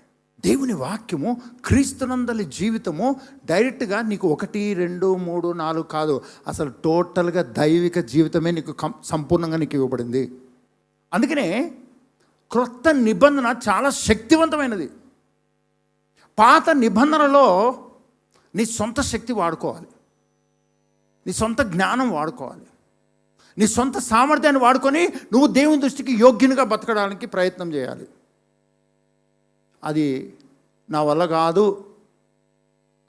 దేవుని వాక్యము, క్రీస్తునందలి జీవితము డైరెక్ట్గా నీకు 1, 2, 3, 4 కాదు, అసలు టోటల్గా దైవిక జీవితమే నీకు సంపూర్ణంగా నీకు ఇవ్వబడింది. అందుకనే క్రొత్త నిబంధన చాలా శక్తివంతమైనది. పాత నిబంధనలో నీ సొంత శక్తి వాడుకోవాలి, నీ సొంత జ్ఞానం వాడుకోవాలి, నీ సొంత సామర్థ్యాన్ని వాడుకొని నువ్వు దేవుని దృష్టికి యోగ్యునిగా బతకడానికి ప్రయత్నం చేయాలి. అది నా వల్ల కాదు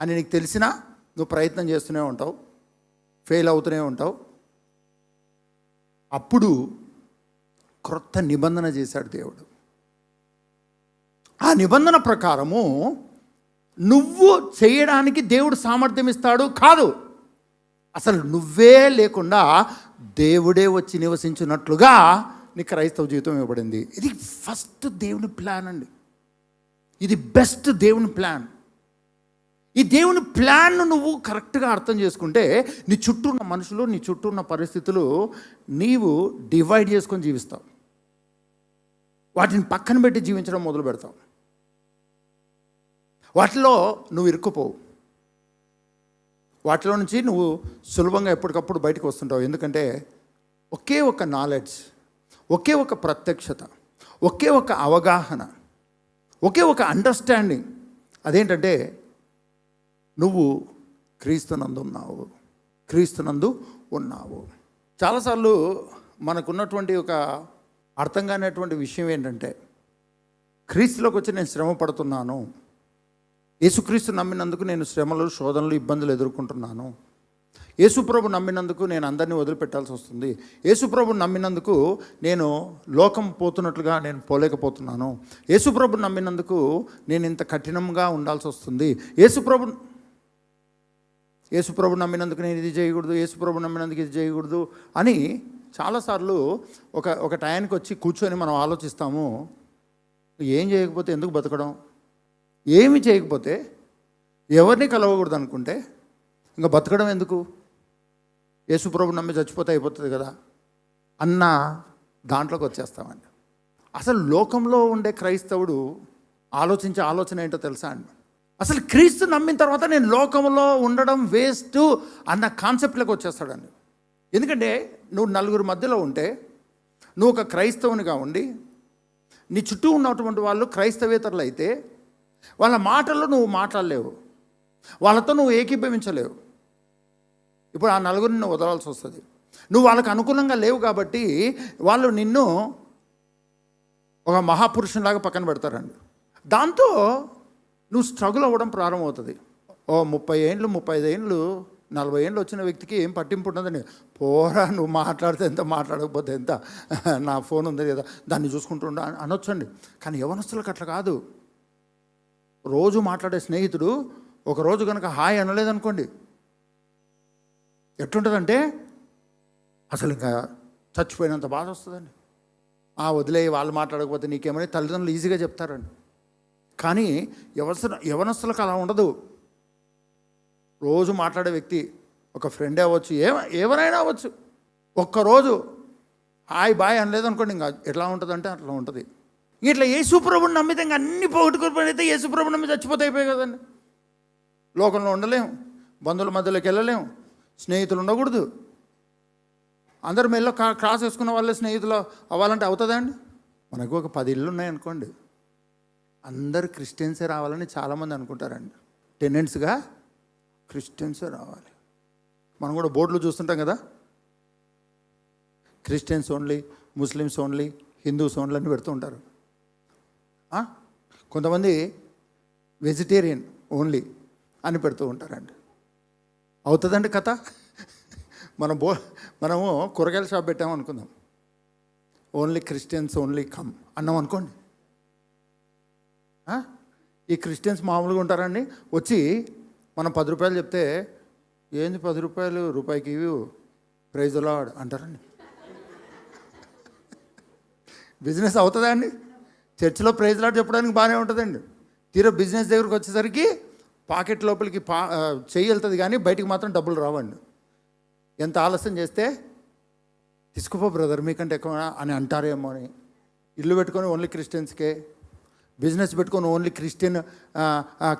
అని నీకు తెలిసినా నువ్వు ప్రయత్నం చేస్తూనే ఉంటావు, ఫెయిల్ అవుతూనే ఉంటావు. అప్పుడు క్రొత్త నిబంధన చేశాడు దేవుడు. ఆ నిబంధన ప్రకారము నువ్వు చేయడానికి దేవుడు సామర్థ్యం ఇస్తాడు కాదు, అసలు నువ్వే లేకుండా దేవుడే వచ్చి నివసించినట్లుగా నీ క్రైస్తవ జీవితం ఇవ్వబడింది. ఇది ఫస్ట్ దేవుని ప్లాన్ అండి. ఇది బెస్ట్ దేవుని ప్లాన్. ఈ దేవుని ప్లాన్ను నువ్వు కరెక్ట్గా అర్థం చేసుకుంటే నీ చుట్టూ ఉన్న మనుషులు, నీ చుట్టూ ఉన్న పరిస్థితులు నీవు డివైడ్ చేసుకొని జీవిస్తావు. వాటిని పక్కన పెట్టి జీవించడం మొదలు పెడతావు. వాటిలో నువ్వు ఇరుక్కుపోవు. వాటిలో నుంచి నువ్వు సులభంగా ఎప్పటికప్పుడు బయటకు వస్తుంటావు. ఎందుకంటే ఒకే ఒక నాలెడ్జ్, ఒకే ఒక ప్రత్యక్షత, ఒకే ఒక అవగాహన, ఒకే ఒక అండర్స్టాండింగ్. అదేంటంటే నువ్వు క్రీస్తునందు ఉన్నావు, క్రీస్తునందు ఉన్నావు. చాలాసార్లు మనకున్నటువంటి ఒక అర్థం కానిటువంటి విషయం ఏంటంటే, క్రీస్తులోకి వచ్చి నేను శ్రమ పడుతున్నాను, యేసుక్రీస్తు నమ్మినందుకు నేను శ్రమలు, శోధనలు, ఇబ్బందులు ఎదుర్కొంటున్నాను, యేసుప్రభు నమ్మినందుకు నేను అందరినీ వదిలిపెట్టాల్సి వస్తుంది, యేసుప్రభు నమ్మినందుకు నేను లోకం పోతున్నట్లుగా నేను పోలేకపోతున్నాను, యేసుప్రభు నమ్మినందుకు నేను ఇంత కఠినంగా ఉండాల్సి వస్తుంది, యేసుప్రభు నమ్మినందుకు నేను ఇది చేయకూడదు, యేసుప్రభు నమ్మినందుకు ఇది చేయకూడదు అని చాలాసార్లు ఒక టయానికి వచ్చి కూర్చొని మనం ఆలోచిస్తాము. ఏం చేయకపోతే ఎందుకు బతకడం, ఏమి చేయకపోతే ఎవరిని కలవకూడదు అనుకుంటే ఇంకా బతకడం ఎందుకు, యేసుప్రభు నమ్మి చచ్చిపోతే అయిపోతుంది కదా అన్న దాంట్లోకి వచ్చేస్తామండి. అసలు లోకంలో ఉండే క్రైస్తవుడు ఆలోచించే ఆలోచన ఏంటో తెలుసా అండి? అసలు క్రీస్తు నమ్మిన తర్వాత నేను లోకంలో ఉండడం వేస్ట్ అన్న కాన్సెప్ట్లోకి వచ్చేస్తాడండి. ఎందుకంటే నువ్వు నలుగురు మధ్యలో ఉంటే, నువ్వు ఒక క్రైస్తవునిగా ఉండి నీ చుట్టూ ఉన్నటువంటి వాళ్ళు క్రైస్తవేతరులు అయితే వాళ్ళ మాటల్లో నువ్వు మాట్లాడలేవు, వాళ్ళతో నువ్వు ఏకీభవించలేవు. ఇప్పుడు ఆ నలుగురిని నువ్వు వదలాల్సి వస్తుంది. నువ్వు వాళ్ళకు అనుకూలంగా లేవు కాబట్టి వాళ్ళు నిన్ను ఒక మహాపురుషునిలాగా పక్కన పెడతారండి. దాంతో నువ్వు స్ట్రగుల్ అవ్వడం ప్రారంభమవుతుంది. 30 ఏళ్ళు, 35 ఏళ్ళు, 40 ఏళ్ళు వచ్చిన వ్యక్తికి ఏం పట్టింపు ఉండదండి. పోరా, నువ్వు మాట్లాడితే ఎంత, మాట్లాడకపోతే ఎంత, నా ఫోన్ ఉంది కదా దాన్ని చూసుకుంటూ అనొచ్చండి. కానీ యవనస్తులకు అట్లా కాదు. రోజు మాట్లాడే స్నేహితుడు ఒకరోజు కనుక హాయ్ అనలేదనుకోండి, ఎట్లుంటుందంటే అసలు ఇంకా చచ్చిపోయినంత బాధ వస్తుందండి. వదిలే, వాళ్ళు మాట్లాడకపోతే నీకేమని తల్లిదండ్రులు ఈజీగా చెప్తారండి. కానీ యవనస్తులకు అలా ఉండదు. రోజు మాట్లాడే వ్యక్తి ఒక ఫ్రెండే అవ్వచ్చు, ఎవరైనా అవ్వచ్చు, ఒక్కరోజు హాయ్ బాయ్ అనలేదనుకోండి, ఇంకా ఎట్లా ఉంటుందంటే అట్లా ఉంటుంది. ఇట్లా యేసుప్రభుని నమ్మితే ఇంకా అన్ని పోగొట్టుకుని యేసుప్రభుని నమ్మి చచ్చిపోతే అయిపోయాయి కదండి. లోకంలో ఉండలేము, బంధువుల మధ్యలోకి వెళ్ళలేము, స్నేహితులు ఉండకూడదు. అందరు మెల్లో క్రాస్ వేసుకున్న వాళ్ళే స్నేహితులు అవ్వాలంటే అవుతుందా అండి? మనకు ఒక 10 ఇళ్ళు ఉన్నాయనుకోండి, అందరు క్రిస్టియన్సే రావాలని చాలామంది అనుకుంటారండి. టెనెంట్స్గా క్రిస్టియన్సే రావాలి. మనం కూడా బోర్డులు చూస్తుంటాం కదా, Christians only, Muslims only, Hindus only అని పెడుతూ ఉంటారు. కొంతమంది వెజిటేరియన్ ఓన్లీ అని పెడుతూ ఉంటారండి. అవుతుందండి కథ. మనము కూరగాయల షాప్ పెట్టాము అనుకుందాం, ఓన్లీ క్రిస్టియన్స్ ఓన్లీ కమ్ అన్నాం అనుకోండి. ఈ క్రిస్టియన్స్ మామూలుగా ఉంటారండి. వచ్చి మనం 10 రూపాయలు చెప్తే, ఏంది 10 రూపాయలు, రూపాయికి ఇవి, ప్రైజ్ ది లార్డ్ అంటారండి. బిజినెస్ అవుతుందా అండి? చర్చిలో ప్రైజ్ ది లార్డ్ చెప్పడానికి బాగానే ఉంటుందండి. తీరా బిజినెస్ దగ్గరకు వచ్చేసరికి పాకెట్ లోపలికి చెయ్యి వెళ్తుంది కానీ బయటికి మాత్రం డబ్బులు రావండి. ఎంత ఆలస్యం చేస్తే తీసుకుపో బ్రదర్ మీకంటే ఎక్కువ అని అంటారేమో అని. ఇల్లు పెట్టుకొని ఓన్లీ క్రిస్టియన్స్కే, బిజినెస్ పెట్టుకొని ఓన్లీ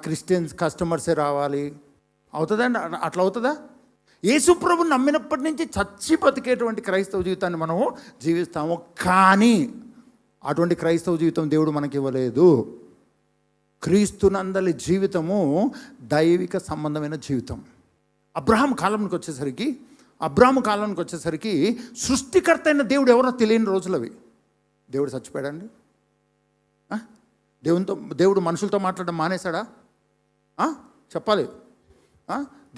క్రిస్టియన్స్ కస్టమర్సే రావాలి. అవుతుందండి? అట్లా అవుతుందా? యేసుప్రభుని నమ్మినప్పటి నుంచి చచ్చి బతికేటువంటి క్రైస్తవ జీవితాన్ని మనము జీవిస్తాము. కానీ అటువంటి క్రైస్తవ జీవితం దేవుడు మనకి ఇవ్వలేదు. క్రీస్తునందలి జీవితము దైవిక సంబంధమైన జీవితం. అబ్రహాము కాలానికి వచ్చేసరికి సృష్టికర్త అయిన దేవుడు ఎవరో తెలియని రోజులు అవి. దేవుడు చచ్చిపోయాడండి. దేవుడు మనుషులతో మాట్లాడడం మానేశాడా? చెప్పాలి.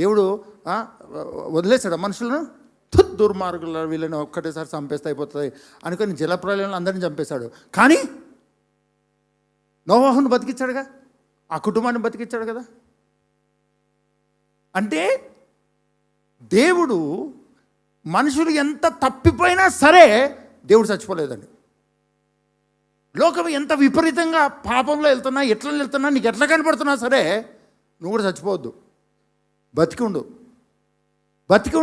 దేవుడు వదిలేశాడా మనుషులను? దుర్మార్గుల వీళ్ళని ఒక్కటేసారి చంపేస్తే అయిపోతుంది అనుకొని జలప్రలయంలో అందరినీ చంపేశాడు. కానీ నోవాహును బతికించాడుగా, ఆ కుటుంబాన్ని బతికించాడు కదా. అంటే దేవుడు మనుషులు ఎంత తప్పిపోయినా సరే దేవుడు చచ్చిపోలేదండి. లోకం ఎంత విపరీతంగా పాపంలో వెళ్తున్నా, ఎట్లా వెళ్తున్నా, నీకు ఎట్లా కనపడుతున్నా సరే నువ్వు కూడా చచ్చిపోవద్దు, బతికి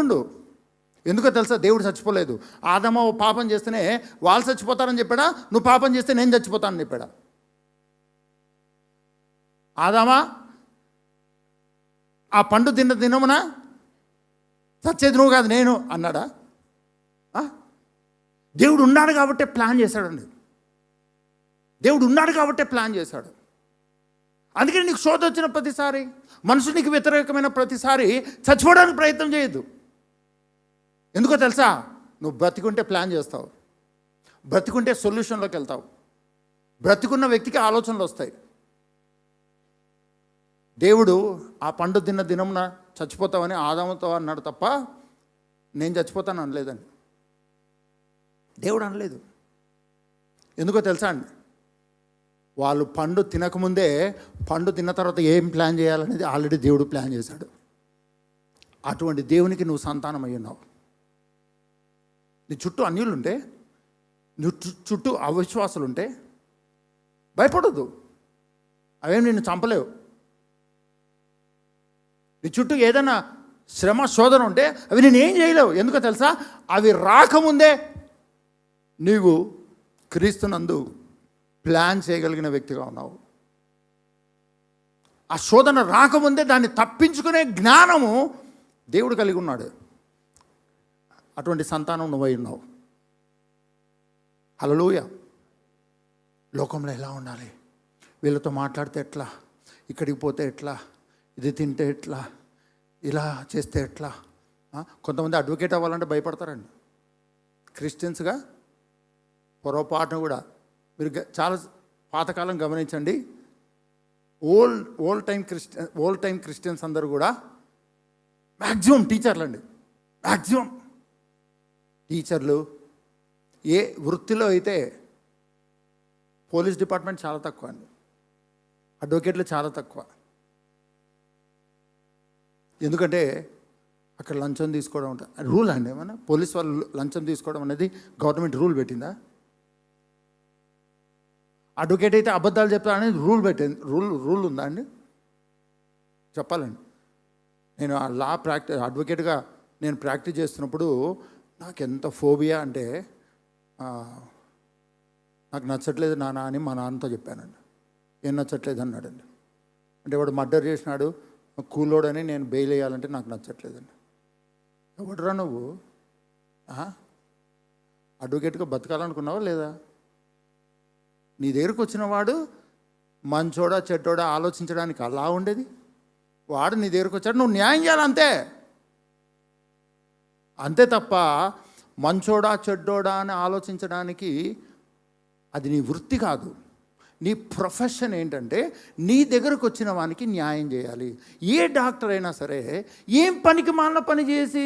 ఉండు. ఎందుకో తెలుసా? దేవుడు చచ్చిపోలేదు. ఆదాము పాపం చేస్తేనే వాళ్ళు చచ్చిపోతారని చెప్పాడా? నువ్వు పాపం చేస్తే నేను చచ్చిపోతానని చెప్పాడా? ఆదామా ఆ పండు తిన్న దినమున చచ్చేది నువ్వు కాదు నేను అన్నాడా? దేవుడు ఉన్నాడు కాబట్టే ప్లాన్ చేశాడండి. అందుకని నీకు శోధ వచ్చిన ప్రతిసారి, మనుషులు నీకు వ్యతిరేకమైన ప్రతిసారి చచ్చిపోవడానికి ప్రయత్నం చేయొద్దు. ఎందుకో తెలుసా? నువ్వు బ్రతికుంటే ప్లాన్ చేస్తావు, బ్రతికుంటే సొల్యూషన్లోకి వెళ్తావు, బ్రతికున్న వ్యక్తికి ఆలోచనలు వస్తాయి. దేవుడు ఆ పండు తిన్న దినమున చచ్చిపోతావని ఆదాముతో అన్నాడు తప్ప నేను చచ్చిపోతాను అనలేదండి. దేవుడు అనలేదు. ఎందుకో తెలుసా అండి? వాళ్ళు పండు తినకముందే పండు తిన్న తర్వాత ఏం ప్లాన్ చేయాలనేది ఆల్రెడీ దేవుడు ప్లాన్ చేశాడు. అటువంటి దేవునికి నువ్వు సంతానం అయి ఉన్నావు. నీ చుట్టూ అన్యులుంటే, నీ చుట్టూ అవిశ్వాసులుంటే భయపడద్దు, అవేం నిన్ను చంపలేవు. నీ చుట్టూ ఏదైనా శ్రమ శోధన ఉంటే అవి నేను ఏం చేయలేవు. ఎందుకో తెలుసా? అవి రాకముందే నీవు క్రీస్తునందు ప్లాన్ చేయగలిగిన వ్యక్తిగా ఉన్నావు. ఆ శోధన రాకముందే దాన్ని తప్పించుకునే జ్ఞానము దేవుడు కలిగి ఉన్నాడు. అటువంటి సంతానం నువ్వై ఉన్నావు. హల్లెలూయా. లోకంలో ఎలా ఉండాలి, వీళ్ళతో మాట్లాడితే ఎట్లా, ఇక్కడికి పోతే ఎట్లా, ఇది తింటే ఎట్లా, ఇలా చేస్తే ఎట్లా. కొంతమంది అడ్వకేట్ అవ్వాలంటే భయపడతారండి. క్రిస్టియన్స్గా పొరపాటును కూడా మీరు చాలా పాతకాలం గమనించండి. ఓల్డ్ టైం క్రిస్టియన్స్ అందరూ కూడా మ్యాక్సిమం టీచర్లు అండి. మ్యాక్సిమం టీచర్లు. ఏ వృత్తిలో అయితే పోలీస్ డిపార్ట్మెంట్ చాలా తక్కువ అండి, అడ్వకేట్లు చాలా తక్కువ. ఎందుకంటే అక్కడ లంచం తీసుకోవడం ఉంటుంది రూల్ అండి. ఏమన్నా పోలీస్ వాళ్ళు లంచం తీసుకోవడం అనేది గవర్నమెంట్ రూల్ పెట్టిందా? అడ్వకేట్ అయితే అబద్ధాలు చెప్తా అనేది రూల్ పెట్టింది. రూల్ ఉందా అండి? చెప్పాలండి. నేను ఆ లా అడ్వకేట్గా నేను ప్రాక్టీస్ చేస్తున్నప్పుడు నాకు ఎంత ఫోబియా అంటే నాకు నచ్చట్లేదు నాన్న అని మా నాన్నతో చెప్పానండి. ఏం నచ్చట్లేదు అన్నాడండి. అంటే వాడు మర్డర్ చేసినాడు కూలోడని నేను బెయిల్ వేయాలంటే నాకు నచ్చట్లేదండి. ఎవడరా నువ్వు? అడ్వకేట్గా బతకాలనుకున్నావా లేదా? నీ దగ్గరకు వచ్చిన వాడు మంచోడా చెడ్డోడా ఆలోచించడానికి అలా ఉండేది. వాడు నీ దగ్గరకు వచ్చాడు, నువ్వు న్యాయం చేయాలంతే. అంతే తప్ప మంచోడా చెడ్డోడా అని ఆలోచించడానికి అది నీ వృత్తి కాదు. నీ ప్రొఫెషన్ ఏంటంటే నీ దగ్గరకు వచ్చిన వానికి న్యాయం చేయాలి. ఏ డాక్టర్ అయినా సరే ఏం పనికి మాలిన పని చేసి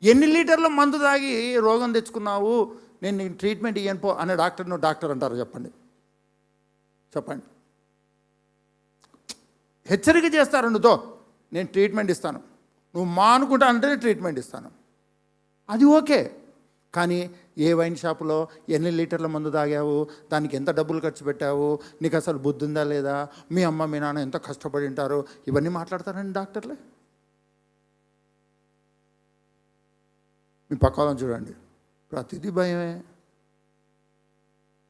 ఎన్ని లీటర్ల మందు తాగి రోగం తెచ్చుకున్నావు, నేను నీకు ట్రీట్మెంట్ ఇయ్యను పో అనే డాక్టర్ను డాక్టర్ అంటారు? చెప్పండి. హెచ్చరిక చేస్తారు, నువ్వుతో నేను ట్రీట్మెంట్ ఇస్తాను, నువ్వు మానుకుంటా అంటే ట్రీట్మెంట్ ఇస్తాను, అది ఓకే. కానీ ఏ వైన్ షాపులో ఎన్ని లీటర్ల మందు తాగావు, దానికి ఎంత డబ్బులు ఖర్చు పెట్టావు, నీకు అసలు బుద్ధి ఉందా లేదా, మీ అమ్మ మీ నాన్న ఎంత కష్టపడి ఉంటారు, ఇవన్నీ మాట్లాడతారండి డాక్టర్లే. మీ పక్కన చూడండి, ప్రతిదీ భయమే,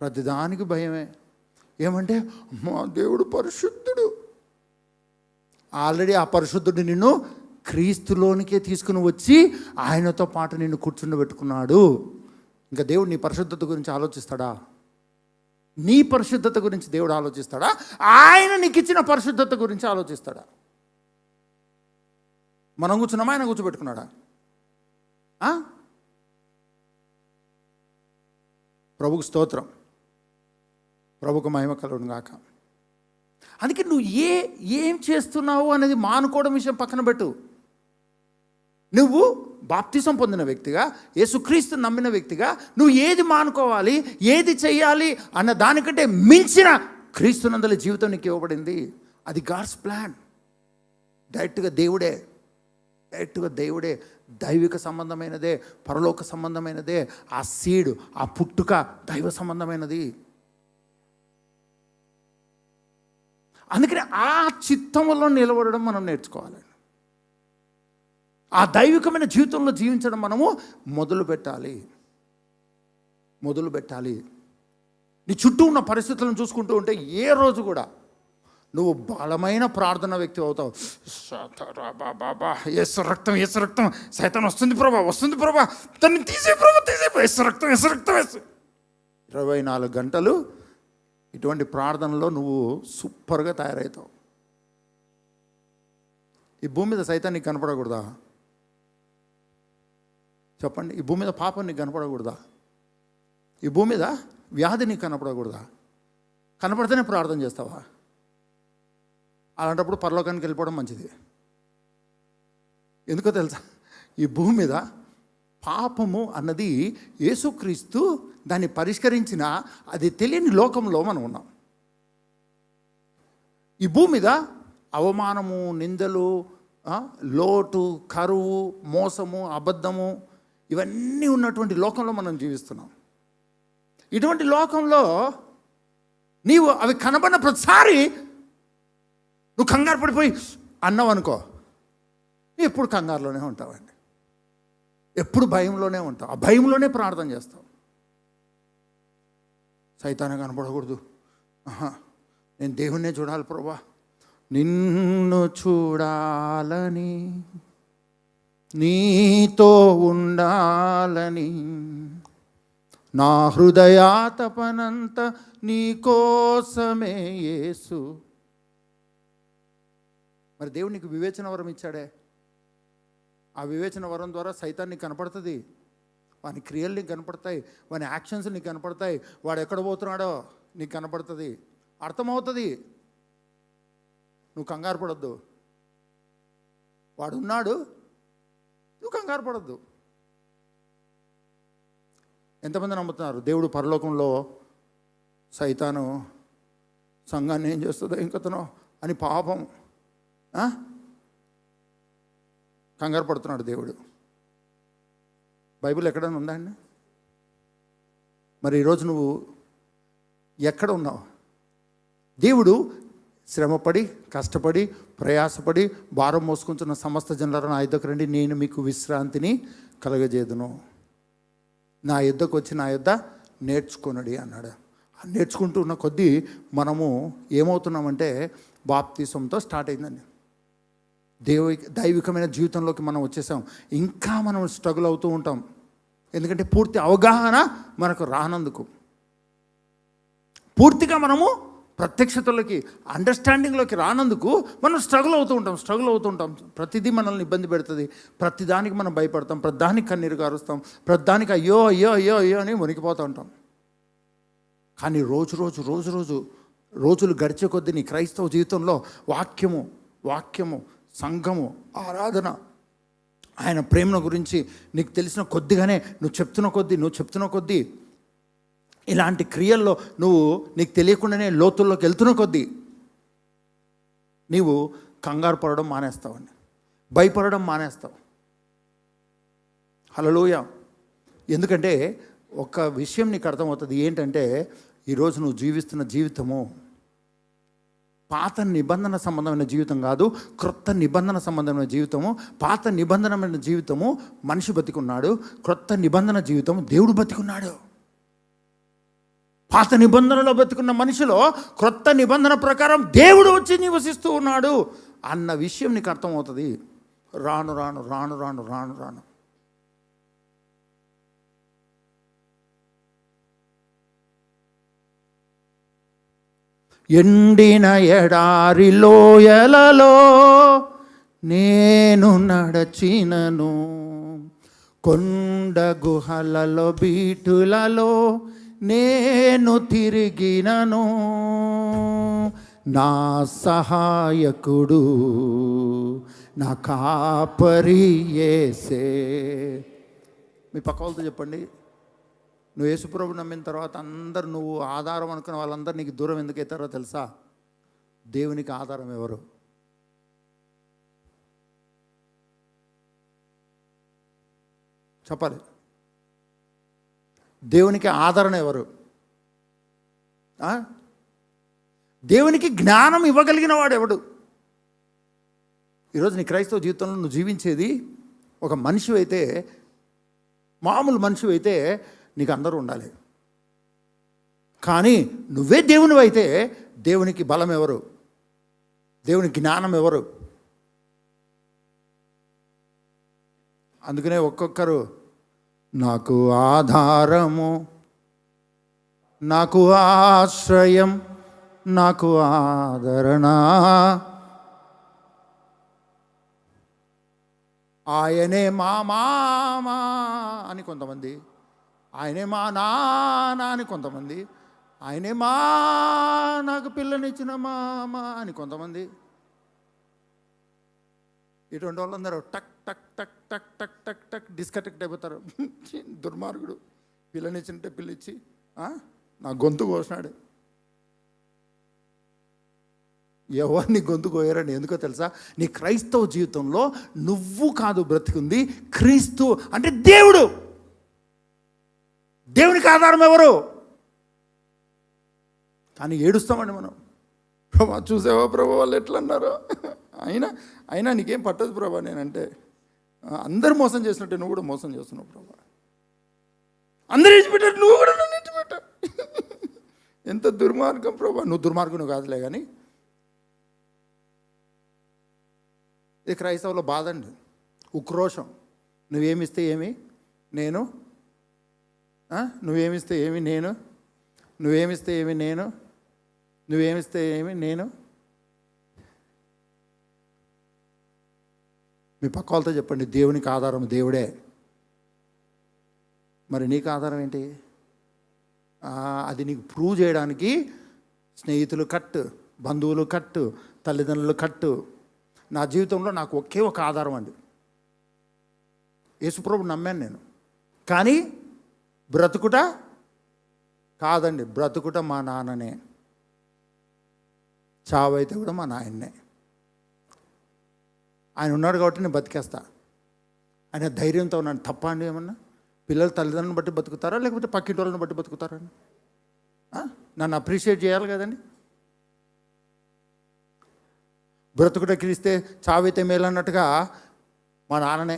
ప్రతిదానికి భయమే. ఏమంటే మా దేవుడు పరిశుద్ధుడు. ఆల్రెడీ ఆ పరిశుద్ధుడు నిన్ను క్రీస్తులోనికే తీసుకుని వచ్చి ఆయనతో పాటు నిన్ను కూర్చుండబెట్టుకున్నాడు. ఇంకా దేవుడు నీ పరిశుద్ధత గురించి ఆలోచిస్తాడా? నీ పరిశుద్ధత గురించి దేవుడు ఆలోచిస్తాడా? ఆయన నీకు ఇచ్చిన పరిశుద్ధత గురించి ఆలోచిస్తాడా? మనం కూర్చున్నామా, ఆయన కూర్చోబెట్టుకున్నాడా? ప్రభుకు స్తోత్రం, ప్రభుకు మహిమ కలుగును గాక. అందుకే నువ్వు ఏం చేస్తున్నావు అనేది మానుకోవడం విషయం పక్కన పెట్టు. నువ్వు బాప్తిసం పొందిన వ్యక్తిగా, యేసుక్రీస్తు నమ్మిన వ్యక్తిగా నువ్వు ఏది మానుకోవాలి, ఏది చెయ్యాలి అన్న దానికంటే మించిన క్రీస్తునందలి జీవితం నీకు ఇవ్వబడింది. అది గాడ్స్ ప్లాన్. డైరెక్ట్గా దేవుడే, దైవిక సంబంధమైనదే, పరలోక సంబంధమైనదే. ఆ సీడ్, ఆ పుట్టుక దైవ సంబంధమైనది. అందుకని ఆ చిత్తంలో నిలబడడం మనం నేర్చుకోవాలి. ఆ దైవికమైన జీవితంలో జీవించడం మనము మొదలు పెట్టాలి. నీ చుట్టూ ఉన్న పరిస్థితులను చూసుకుంటూ ఉంటే ఏ రోజు కూడా నువ్వు బలమైన ప్రార్థన వ్యక్తి అవుతావు. యేసు రక్తం సైతాన్ వస్తుంది ప్రభా తన్ని తీసే యేసు రక్తం 24 గంటలు ఇటువంటి ప్రార్థనలో నువ్వు సూపర్గా తయారవుతావు. ఈ భూమి మీద సైతాన్ నీకు కనపడకూడదా? చెప్పండి. ఈ భూమి మీద పాపం నీకు కనపడకూడదా? ఈ భూమి మీద వ్యాధి నీకు కనపడకూడదా? కనపడితేనే ప్రార్థన చేస్తావా? అలాంటప్పుడు పరలోకానికి వెళ్ళిపోవడం మంచిది. ఎందుకో తెలుసా? ఈ భూమి మీద పాపము అన్నది యేసుక్రీస్తు దాన్ని పరిష్కరించిన అది తెలియని లోకంలో మనం ఉన్నాం. ఈ భూమి మీద అవమానము, నిందలు, లోటు, కరువు, మోసము, అబద్ధము ఇవన్నీ ఉన్నటువంటి లోకంలో మనం జీవిస్తున్నాం. ఇటువంటి లోకంలో నీవు అవి కనబడిన ప్రతిసారి నువ్వు కంగారు పడిపోయి అన్నావు అనుకో, ఎప్పుడు కంగారులోనే ఉంటావండి, ఎప్పుడు భయంలోనే ఉంటావు. ఆ భయంలోనే ప్రార్థన చేస్తావు. సైతానే కనపడకూడదు, నేను దేవుణ్ణే చూడాలి ప్రభువా, నిన్ను చూడాలని, నీతో ఉండాలని, నా హృదయాతపనంత నీ కోసమే యేసు. మరి దేవుడు నీకు వివేచన వరం ఇచ్చాడే. ఆ వివేచన వరం ద్వారా సైతాన్ నీకు కనపడుతుంది, వాని క్రియలు నీకు కనపడతాయి, వాని యాక్షన్స్ నీకు కనపడతాయి, వాడు ఎక్కడ పోతున్నాడో నీకు కనపడుతుంది, అర్థమవుతుంది. నువ్వు కంగారు పడొద్దు. వాడు ఉన్నాడు, నువ్వు కంగారు పడొద్దు. ఎంతమంది నమ్ముతున్నారు దేవుడు పరలోకంలో సైతాను సంఘాన్ని ఏం చేస్తుందో ఇంకతనో అని పాపం కంగారు పడుతున్నాడు దేవుడు. బైబిల్ ఎక్కడైనా ఉందా అండి? మరి ఈరోజు నువ్వు ఎక్కడ ఉన్నావు? దేవుడు శ్రమపడి, కష్టపడి, ప్రయాసపడి, భారం మోసుకుంటున్న సమస్త జనులను నా యుద్ధకు రండి, నేను మీకు విశ్రాంతిని కలగజేదును. నా యుద్ధకు వచ్చి నా యుద్ధ నేర్చుకొనుడి అన్నాడు. నేర్చుకుంటూ ఉన్న కొద్దీ మనము ఏమవుతున్నామంటే బాప్తిసంతో స్టార్ట్ అయిందండి. దైవికమైన జీవితంలోకి మనం వచ్చేసాం. ఇంకా మనం స్ట్రగుల్ అవుతూ ఉంటాం. ఎందుకంటే పూర్తి అవగాహన మనకు రానందుకు, పూర్తిగా మనము ప్రత్యక్షతలోకి, అండర్స్టాండింగ్లోకి రానందుకు మనం స్ట్రగుల్ అవుతూ ఉంటాం. ప్రతిదీ మనల్ని ఇబ్బంది పెడుతుంది. ప్రతిదానికి మనం భయపడతాం, ప్రతిదానికి కన్నీరు గారుస్తాం, ప్రతిదానికి అయ్యో అయ్యో అయ్యో అయ్యో అని వణికిపోతూ ఉంటాం. కానీ రోజులు గడిచే కొద్దీ నీ క్రైస్తవ జీవితంలో వాక్యము, సంఘము, ఆరాధన, ఆయన ప్రేమను గురించి నీకు తెలిసిన కొద్దిగానే నువ్వు చెప్తున్న కొద్దీ ఇలాంటి క్రియల్లో నీకు తెలియకుండానే లోతుల్లోకి వెళ్తున్న కొద్దీ నీవు కంగారు పడడం మానేస్తావండి, భయపడడం మానేస్తావు. హల్లెలూయా. ఎందుకంటే ఒక విషయం నీకు అర్థమవుతుంది. ఏంటంటే ఈరోజు నువ్వు జీవిస్తున్న జీవితము పాత నిబంధన సంబంధమైన జీవితం కాదు, క్రొత్త నిబంధన సంబంధమైన జీవితము. పాత నిబంధనమైన జీవితము మనిషి బతికున్నాడు, క్రొత్త నిబంధన జీవితం దేవుడు బతికున్నాడు. పాత నిబంధనలో బతుకున్న మనిషిలో క్రొత్త నిబంధన ప్రకారం దేవుడు వచ్చి నివసిస్తూ ఉన్నాడు అన్న విషయం నీకు అర్థమవుతుంది. రాను ఎండిన ఎడారి లోయలలో నేను నడచినను, కొండ గుహలలో బీటులలో నేను తిరిగినను, నా సహాయకుడు నా కాపరి యేసే. మీ పక్క వాళ్ళతో చెప్పండి, నువ్వు యేసుప్రభు నమ్మిన తర్వాత అందరు నువ్వు ఆధారం అనుకున్న వాళ్ళందరూ నీకు దూరం ఎందుకు అవుతారో తెలుసా? దేవునికి ఆధారం ఎవరు? చెప్పాలి. దేవునికి ఆదరణ ఎవరు? దేవునికి జ్ఞానం ఇవ్వగలిగిన వాడు ఎవడు? ఈరోజు నీ క్రైస్తవ జీవితంలో నువ్వు జీవించేది ఒక మనిషి అయితే, మామూలు మనిషి అయితే నీకు అందరూ ఉండాలి. కానీ నువ్వే దేవునివి అయితే దేవునికి బలం ఎవరు? దేవునికి జ్ఞానం ఎవరు? అందుకనే ఒక్కొక్కరు నాకు ఆధారము, నాకు ఆశ్రయం, నాకు ఆదరణ, ఆయనే మా మామ అని కొంతమంది, ఆయనే మా నాన్న అని కొంతమంది, ఆయనే నాకు పిల్లనిచ్చిన మామ అని కొంతమంది. ఇటువంటి వాళ్ళందరూ టక్ టక్ టక్ టక్ టక్ టక్ టక్ డిస్కనెక్ట్ అయిపోతారు. దుర్మార్గుడు పిల్లనిచ్చినట్టే పిల్లిచ్చి నా గొంతు కోసినాడు. ఎవరిని గొంతు కోయరని ఎందుకో తెలుసా? నీ క్రైస్తవ జీవితంలో నువ్వు కాదు బ్రతికుంది, క్రీస్తు అంటే దేవుడు. దేవునికి ఆధారం ఎవరు? కానీ ఏడుస్తామండి మనం. ప్రభా చూసావా ప్రభా వాళ్ళు ఎట్లా అన్నారో, అయినా నీకేం పట్టదు ప్రభా. నేనంటే అందరు మోసం చేసినట్టే నువ్వు కూడా మోసం చేస్తున్నావు ప్రభా. అందరూ ఇచ్చిపెట్టారు, నువ్వు కూడా నన్ను ఇచ్చిపెట్టావు. ఎంత దుర్మార్గం ప్రభా. నువ్వు దుర్మార్గును కాదులే, కానీ ఇది క్రైస్తవుల బాధ అండి, ఉక్రోషం. నువ్వేమిస్తే ఏమి నేను, నువ్వేమిస్తే ఏమి నేను, నువ్వేమిస్తే ఏమి నేను, నువ్వేమిస్తే ఏమి నేను. మీ పక్క వాళ్ళతో చెప్పండి, దేవునికి ఆధారం దేవుడే. మరి నీకు ఆధారం ఏంటి? అది నీకు ప్రూవ్ చేయడానికి స్నేహితులు కట్టు, బంధువులు కట్టు, తల్లిదండ్రులు కట్టు. నా జీవితంలో నాకు ఒకే ఒక ఆధారం అండి, యేసుప్రభు నమ్మాను నేను. కానీ బ్రతుకుట కాదండి, బ్రతుకుట మా నాన్ననే, చావైతే కూడా మా నాయన్నే. ఆయన ఉన్నాడు కాబట్టి నేను బతికేస్తా. ఆయన ధైర్యంతో ఉన్నాను. తప్ప అండి ఏమన్నా? పిల్లలు తల్లిదండ్రులను బట్టి బతుకుతారా, లేకపోతే పక్కింటి వాళ్ళని బట్టి బతుకుతారా? నన్ను అప్రిషియేట్ చేయాలి కదండి. బ్రతుకుట క్రీస్తే చావైతే మేలన్నట్టుగా మా నాన్ననే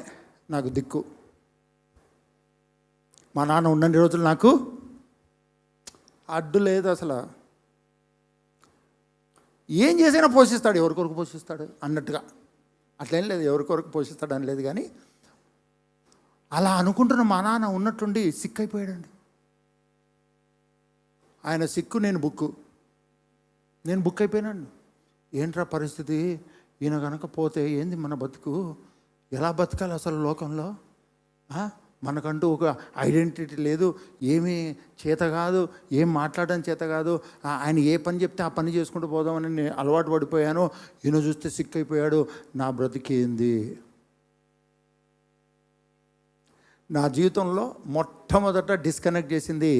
నాకు దిక్కు. మా నాన్న ఉన్నన్ని రోజులు నాకు అడ్డు లేదు అసలు. ఏం చేసినా పోషిస్తాడు, ఎవరికొరకు పోషిస్తాడు అన్నట్టుగా. అట్లేం లేదు, ఎవరికొరకు పోషిస్తాడు అని లేదు. కానీ అలా అనుకుంటున్న మా నాన్న ఉన్నట్టుండి సిక్ అయిపోయాడండి. ఆయన సిక్కు, నేను బుక్ అయిపోయినాను. ఏంట్రా పరిస్థితి, ఈయన కనుక పోతే ఏంది మన బతుకు, ఎలా బతకాలి అసలు లోకంలో? మనకంటూ ఒక ఐడెంటిటీ లేదు, ఏమీ చేత కాదు, ఏం మాట్లాడడం చేత కాదు. ఆయన ఏ పని చెప్తే ఆ పని చేసుకుంటూ పోదామని నేను అలవాటు పడిపోయాను. ఈయన చూస్తే సిక్ అయిపోయాడు. నా బ్రతికేంది? నా జీవితంలో మొట్టమొదట డిస్కనెక్ట్ చేసింది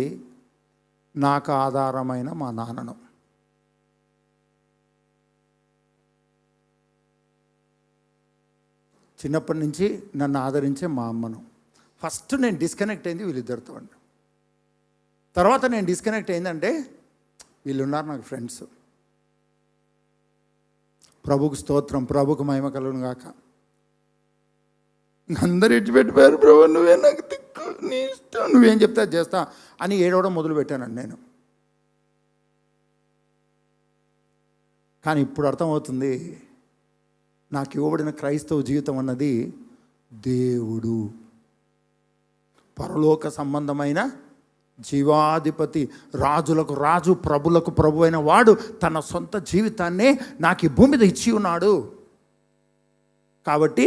నాకు ఆధారమైన మా నాన్నను. చిన్నప్పటి నుంచి నన్ను ఆదరించే మా అమ్మను. ఫస్ట్ నేను డిస్కనెక్ట్ అయింది వీళ్ళిద్దరితో అండి. తర్వాత నేను డిస్కనెక్ట్ అయిందంటే వీళ్ళు ఉన్నారు నాకు ఫ్రెండ్స్. ప్రభుకు స్తోత్రం, ప్రభుకు మహిమ కలుగును గాక. అందరు ఇచ్చిపెట్టిపోయారు, ప్రభు నువ్వే నాకు దిక్కు, నీ ఇష్టం, నువ్వేం చెప్తే అది చేస్తా అని ఏడవడం మొదలుపెట్టానండి నేను. కానీ ఇప్పుడు అర్థమవుతుంది, నాకు ఇవ్వబడిన క్రైస్తవ జీవితం అన్నది దేవుడు, పరలోక సంబంధమైన జీవాధిపతి, రాజులకు రాజు, ప్రభులకు ప్రభు అయిన వాడు తన సొంత జీవితాన్నే నాకు ఈ భూమి మీద ఇచ్చి ఉన్నాడు. కాబట్టి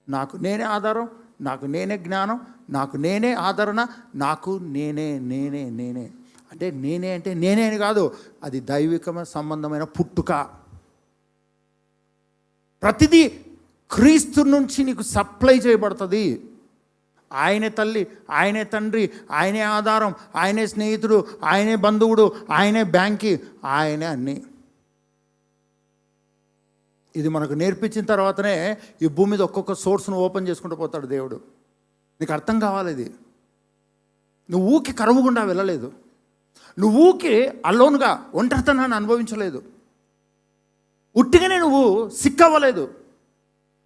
నాకు నేనే ఆధారం, నాకు నేనే జ్ఞానం, నాకు నేనే ఆదరణ, నాకు నేనే అంటే నేనే అని కాదు, అది దైవిక సంబంధమైన పుట్టుక. ప్రతిదీ క్రీస్తు నుంచి నీకు సప్లై చేయబడుతుంది. ఆయనే తల్లి, ఆయనే తండ్రి, ఆయనే ఆధారం, ఆయనే స్నేహితుడు, ఆయనే బంధువుడు, ఆయనే బ్యాంకి, ఆయనే అన్నీ. ఇది మనకు నేర్పించిన తర్వాతనే ఈ భూమి మీద ఒక్కొక్క సోర్స్ను ఓపెన్ చేసుకుంటూ పోతాడు దేవుడు. నీకు అర్థం కావాలి ఇది. నువ్వు ఊకి కరువు గుండా వెళ్ళలేదు, నువ్వు ఊకి అలోన్గా ఒంటరితనాన్ని అనుభవించలేదు, ఉట్టిగానే నువ్వు సిక్కవ్వలేదు.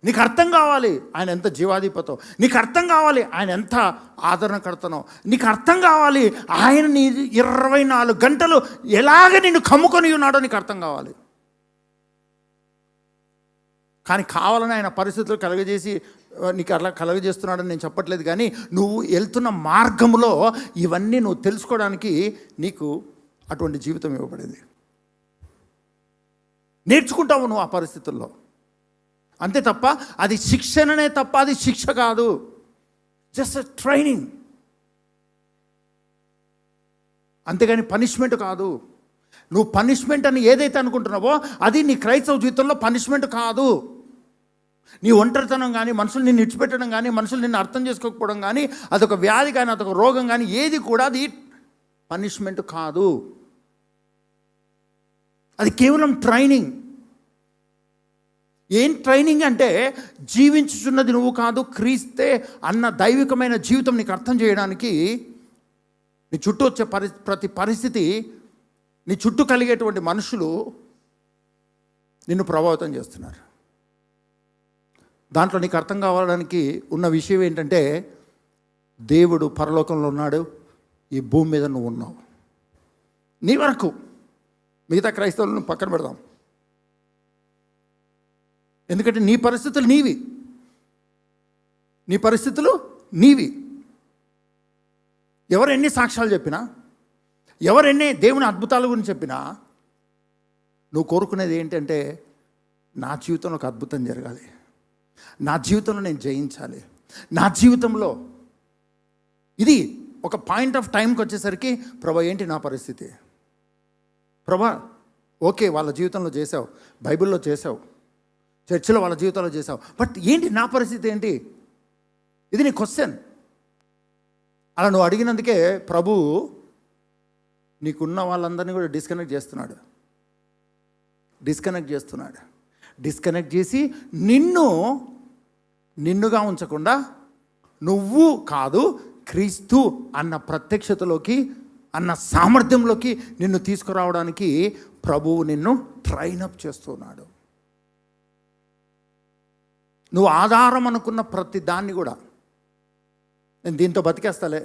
నీకు అర్థం కావాలి ఆయన ఎంత జీవాధిపతో, నీకు అర్థం కావాలి ఆయన ఎంత ఆదరణకర్తనో, నీకు అర్థం కావాలి ఆయన నీ 24 గంటలు ఎలాగ నిన్ను కమ్ముకొని ఉన్నాడో నీకు అర్థం కావాలి. కానీ కావాలని ఆయన పరిస్థితులు కలుగజేసి నీకు అలా కలుగజేస్తున్నాడని నేను చెప్పట్లేదు. కానీ నువ్వు వెళ్తున్న మార్గంలో ఇవన్నీ నువ్వు తెలుసుకోవడానికి నీకు అటువంటి జీవితం ఇవ్వబడేది. నేర్చుకుంటావు నువ్వు ఆ పరిస్థితుల్లో, అంతే తప్ప అది శిక్షణనే తప్ప అది శిక్ష కాదు, జస్ట్ ట్రైనింగ్, అంతేగాని పనిష్మెంట్ కాదు. నువ్వు పనిష్మెంట్ అని ఏదైతే అనుకుంటున్నావో అది నీ క్రైస్తవ జీవితంలో పనిష్మెంట్ కాదు. నీ ఒంటరితనం కానీ, మనుషులు నిన్ను ఇచ్చిపెట్టడం కానీ, మనుషులు నిన్ను అర్థం చేసుకోకపోవడం కానీ, అదొక వ్యాధి కానీ, అదొక రోగం కానీ, ఏది కూడా అది పనిష్మెంట్ కాదు. అది కేవలం ట్రైనింగ్. ఏం ట్రైనింగ్ అంటే జీవించుచున్నది నువ్వు కాదు, క్రీస్తే అన్న దైవికమైన జీవితం నీకు అర్థం చేయడానికి నీ చుట్టూ వచ్చే ప్రతి పరిస్థితి, నీ చుట్టూ కలిగేటువంటి మనుషులు నిన్ను ప్రభావితం చేస్తున్నారు. దాంట్లో నీకు అర్థం కావడానికి ఉన్న విషయం ఏంటంటే దేవుడు పరలోకంలో ఉన్నాడు, ఈ భూమి మీద నువ్వు ఉన్నావు. నీ వరకు మిగతా క్రైస్తవులను పక్కన పెడదాం, ఎందుకంటే నీ పరిస్థితులు నీవి. ఎవరెన్ని సాక్ష్యాలు చెప్పినా, ఎవరెన్ని దేవుని అద్భుతాల గురించి చెప్పినా, నువ్వు కోరుకునేది ఏంటంటే నా జీవితంలో ఒక అద్భుతం జరగాలి, నా జీవితంలో నేను జయించాలి, నా జీవితంలో ఇది ఒక పాయింట్ ఆఫ్ టైంకి వచ్చేసరికి ప్రభా ఏంటి నా పరిస్థితి, ప్రభా ఓకే వాళ్ళ జీవితంలో చేసావు, బైబిల్లో చేసావు, చర్చిలో వాళ్ళ జీవితంలో చేసావు, బట్ ఏంటి నా పరిస్థితి ఏంటి? ఇది నీ క్వశ్చన్. అలా నువ్వు అడిగినందుకే ప్రభు నీకున్న వాళ్ళందరినీ కూడా డిస్కనెక్ట్ చేస్తున్నాడు. డిస్కనెక్ట్ చేసి నిన్ను నిన్నుగా ఉంచకుండా నువ్వు కాదు క్రీస్తు అన్న ప్రత్యక్షతలోకి, అన్న సామర్థ్యంలోకి నిన్ను తీసుకురావడానికి ప్రభువు నిన్ను ట్రైనప్ చేస్తున్నాడు. నువ్వు ఆధారం అనుకున్న ప్రతి దాన్ని కూడా, నేను దీంతో బతికేస్తలే,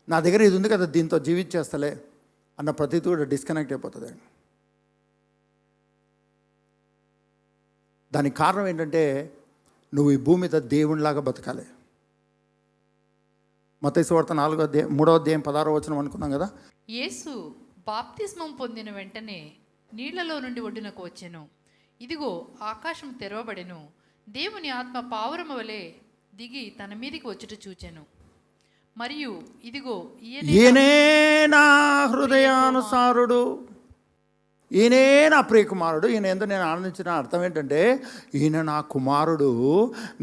నా దగ్గర ఇది ఉంది కదా దీంతో జీవించేస్తలే అన్న ప్రతిది కూడా డిస్కనెక్ట్ అయిపోతుంది. దానికి కారణం ఏంటంటే నువ్వు ఈ భూమి మీద దేవునిలాగా బతకాలి. మత్తయి సువార్త 3:16 అనుకున్నాం కదా. యేసు బాప్తిస్మం పొందిన వెంటనే నీళ్లలో నుండి ఒడ్డునకు వచ్చెను. ఇదిగో ఆకాశం తెరవబడెను, దేవుని ఆత్మ పావురము వలె దిగి తన మీదికి వచ్చుట చూచెను. మరియు ఇదిగో ఈయనే నా హృదయానుసారుడు, ఈయనే నా ప్రియకుమారుడు, ఈయన ఎంతో నేను ఆనందించిన అర్థం ఏంటంటే ఈయన నా కుమారుడు,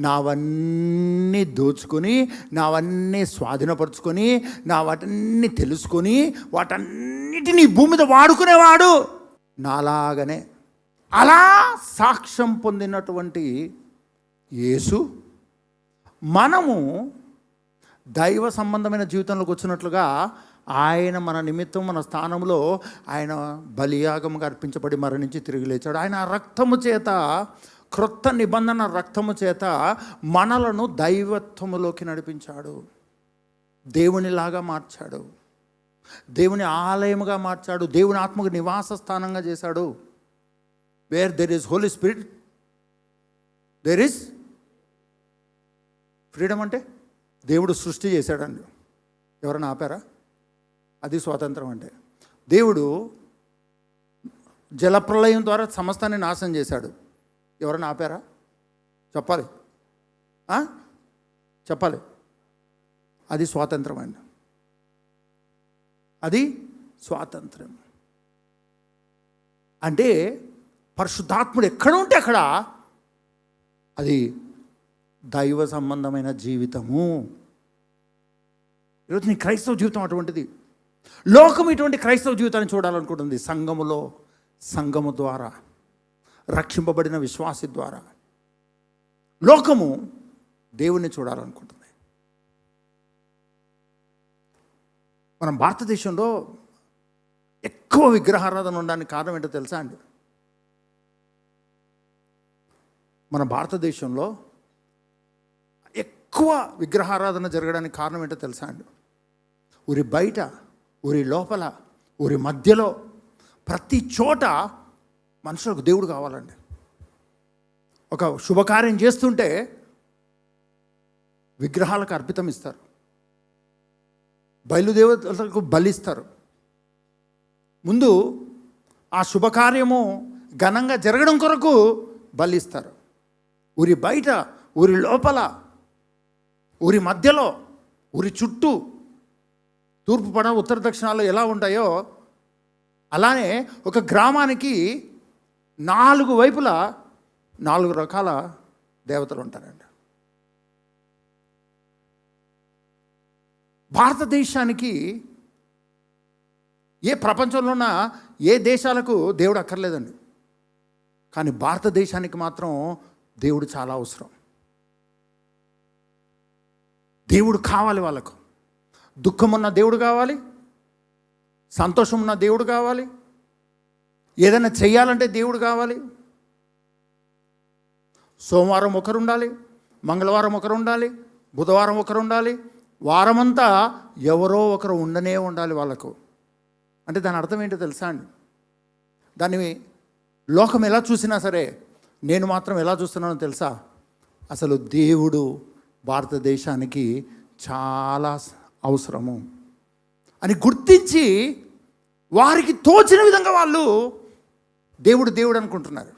నావన్నీ దోచుకొని, నావన్నీ స్వాధీనపరుచుకొని, నా వాటన్నీ తెలుసుకొని, వాటన్నిటినీ భూమి మీద వాడుకునేవాడు నాలాగనే. అలా సాక్ష్యం పొందినటువంటి యేసు మనము దైవ సంబంధమైన జీవితంలోకి వచ్చినట్లుగా ఆయన మన నిమిత్తం, మన స్థానంలో ఆయన బలియాగముగా అర్పించబడి మరణించి తిరిగి లేచాడు. ఆయన రక్తము చేత, క్రొత్త నిబంధన రక్తము చేత మనలను దైవత్వములోకి నడిపించాడు, దేవునిలాగా మార్చాడు, దేవుని ఆలయముగా మార్చాడు, దేవుని ఆత్మకు నివాస స్థానంగా చేశాడు. Where there is Holi spirit there is freedom. అంటే దేవుడు సృష్టి చేశాడండి, ఎవరైనా ఆపారా? అది స్వాతంత్రం. అంటే దేవుడు జలప్రలయం ద్వారా సమస్తాన్ని నాశనం చేశాడు, ఎవరైనా ఆపారా? చెప్పాలి, చెప్పాలి. అది స్వాతంత్రం అండి, అది స్వాతంత్రం. అంటే పరిశుద్ధాత్ముడు ఎక్కడ ఉంటే అక్కడ అది దైవ సంబంధమైన జీవితము. ఈరోజు నీ క్రైస్తవ జీవితం అటువంటిది. లోకం ఇటువంటి క్రైస్తవ జీవితాన్ని చూడాలనుకుంటుంది. సంఘము ద్వారా, రక్షింపబడిన విశ్వాసి ద్వారా లోకము దేవుణ్ణి చూడాలనుకుంటుంది. మనం భారతదేశంలో ఎక్కువ విగ్రహారాధన ఉండడానికి కారణం ఏంటో తెలుసా అండి? మన భారతదేశంలో ఎక్కువ విగ్రహారాధన జరగడానికి కారణం ఏంటో తెలుసా అండి? ఊరి బయట, ఊరి లోపల, ఊరి మధ్యలో, ప్రతి చోట మనుషులకు దేవుడు కావాలండి. ఒక శుభకార్యం చేస్తుంటే విగ్రహాలకు అర్పితం ఇస్తారు, బయలుదేవతలకు బలిస్తారు. ముందు ఆ శుభకార్యము ఘనంగా జరగడం కొరకు బలిస్తారు. ఊరి బయట, ఊరి లోపల, ఊరి మధ్యలో, ఊరి చుట్టూ, తూర్పు పడ ఉత్తర దక్షిణాలు ఎలా ఉంటాయో అలానే ఒక గ్రామానికి 4 వైపులా 4 రకాల దేవతలు ఉంటారండి. భారతదేశానికి, ఏ ప్రపంచంలో ఉన్న ఏ దేశాలకు దేవుడు అక్కర్లేదండి, కానీ భారతదేశానికి మాత్రం దేవుడు చాలా అవసరం. దేవుడు కావాలి వాళ్ళకు. దుఃఖం ఉన్న దేవుడు కావాలి, సంతోషం ఉన్న దేవుడు కావాలి, ఏదైనా చెయ్యాలంటే దేవుడు కావాలి. సోమవారం ఒకరు ఉండాలి, మంగళవారం ఒకరు ఉండాలి, బుధవారం ఒకరు ఉండాలి, వారమంతా ఎవరో ఒకరు ఉండనే ఉండాలి వాళ్ళకు. అంటే దాని అర్థం ఏంటో తెలుసా అండి? దాన్ని లోకం ఎలా చూసినా సరే నేను మాత్రం ఎలా చూస్తున్నానో తెలుసా? అసలు దేవుడు భారతదేశానికి చాలా అవసరము అని గుర్తించి వారికి తోచిన విధంగా వాళ్ళు దేవుడు దేవుడు అనుకుంటున్నారు.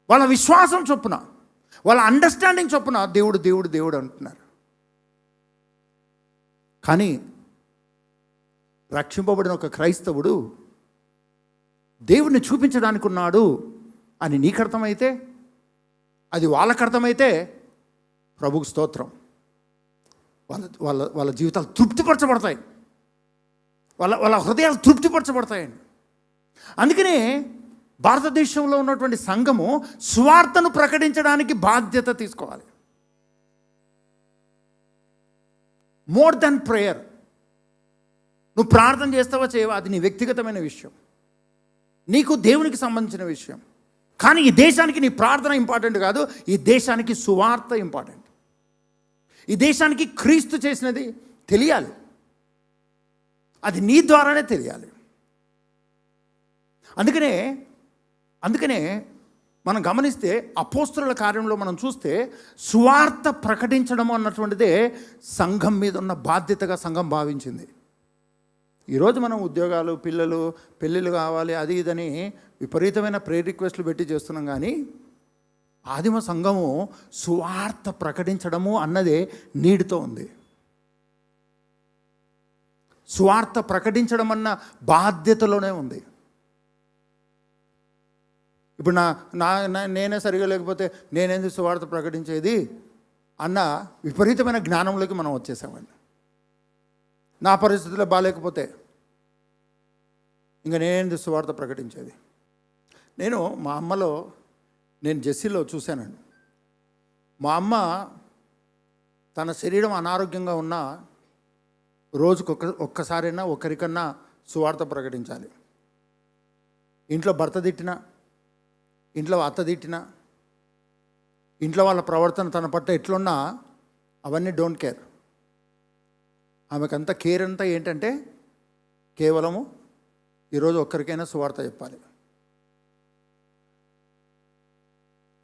వాళ్ళ విశ్వాసం చొప్పున, వాళ్ళ అండర్స్టాండింగ్ చొప్పున దేవుడు దేవుడు దేవుడు అంటున్నారు. కానీ రక్షింపబడిన ఒక క్రైస్తవుడు దేవుడిని చూపించడానికి ఉన్నాడు అని నీకు అర్థమైతే, అది వాళ్ళకు అర్థమైతే ప్రభువుకు స్తోత్రం. వాళ్ళ వాళ్ళ వాళ్ళ జీవితాలు తృప్తిపరచబడతాయి, వాళ్ళ హృదయాలు తృప్తిపరచబడతాయండి. అందుకనే భారతదేశంలో ఉన్నటువంటి సంఘము సువార్తను ప్రకటించడానికి బాధ్యత తీసుకోవాలి. More than prayer. నువ్వు ప్రార్థన చేస్తావా చేయవా అది నీ వ్యక్తిగతమైన విషయం, నీకు దేవునికి సంబంధించిన విషయం. కానీ ఈ దేశానికి నీ ప్రార్థన ఇంపార్టెంట్ కాదు, ఈ దేశానికి సువార్త ఇంపార్టెంట్. ఈ దేశానికి క్రీస్తు చేసినది తెలియాలి, అది నీ ద్వారానే తెలియాలి. అందుకనే మనం గమనిస్తే అపోస్తలుల కార్యంలో మనం చూస్తే సువార్త ప్రకటించడం అన్నటువంటిదే సంఘం మీద ఉన్న బాధ్యతగా సంఘం భావించింది. ఈరోజు మనం ఉద్యోగాలు, పిల్లలు, పెళ్ళిళ్ళు కావాలి అది ఇదని విపరీతమైన ప్రేయర్ రిక్వెస్ట్లు పెట్టి చేస్తున్నాం. కానీ ఆదిమ సంఘము సువార్త ప్రకటించడము అన్నదే నీడుతో ఉంది. సువార్త ప్రకటించడం అన్న బాధ్యతలోనే ఉంది. ఇప్పుడు నేనే సరిగా లేకపోతే నేనేంది సువార్త ప్రకటించేది అన్న విపరీతమైన జ్ఞానంలోకి మనం వచ్చేసామండి. నా పరిస్థితుల్లో బాగాలేకపోతే ఇంకా నేనేంది సువార్త ప్రకటించేది. మా అమ్మలో నేను జెస్సీలో చూశానండి. మా అమ్మ తన శరీరం అనారోగ్యంగా ఉన్నా రోజుకు ఒక్కసారైనా ఒకరికన్నా సువార్త ప్రకటించాలి. ఇంట్లో భర్త తిట్టినా, ఇంట్లో అత్త తిట్టినా, ఇంట్లో వాళ్ళ ప్రవర్తన తన పట్ల ఎట్లున్నా అవన్నీ డోంట్ కేర్. ఆమెకంతా కేర్ అంతా ఏంటంటే కేవలము ఈరోజు ఒక్కరికైనా సువార్త చెప్పాలి.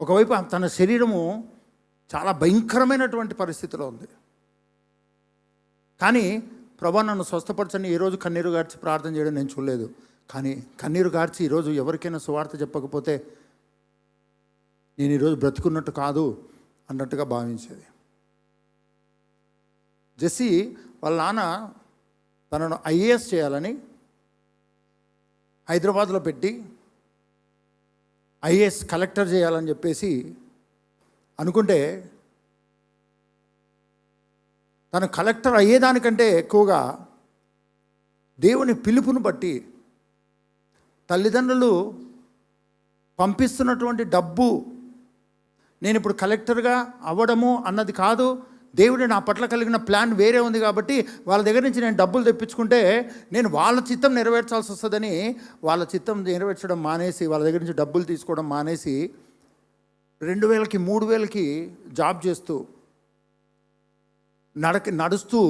ఒకవైపు తన శరీరము చాలా భయంకరమైనటువంటి పరిస్థితిలో ఉంది. కానీ ప్రభా నన్ను స్వస్థపరచని ఈరోజు కన్నీరు గార్చి ప్రార్థన చేయడం నేను చూడలేదు. కానీ కన్నీరు గార్చి ఈరోజు ఎవరికైనా సువార్త చెప్పకపోతే నేను ఈరోజు బ్రతుకున్నట్టు కాదు అన్నట్టుగా భావించేది. జెస్సీ వాళ్ళ నాన్న తనను ఐఏఎస్ చేయాలని హైదరాబాద్లో పెట్టి ఐఏఎస్ కలెక్టర్ చేయాలని చెప్పేసి అనుకుంటే తను కలెక్టర్ అయ్యేదానికంటే ఎక్కువగా దేవుని పిలుపును బట్టి తల్లిదండ్రులు పంపిస్తున్నటువంటి డబ్బు, నేను ఇప్పుడు కలెక్టర్గా అవ్వడము అన్నది కాదు, దేవుడు నా పట్ల కలిగిన ప్లాన్ వేరే ఉంది కాబట్టి వాళ్ళ దగ్గర నుంచి నేను డబ్బులు తెప్పించుకుంటే నేను వాళ్ళ చిత్తం నెరవేర్చాల్సి వస్తుందని వాళ్ళ చిత్తం నెరవేర్చడం మానేసి, వాళ్ళ దగ్గర నుంచి డబ్బులు తీసుకోవడం మానేసి 2000కి 3000కి జాబ్ చేస్తూ నడుస్తూ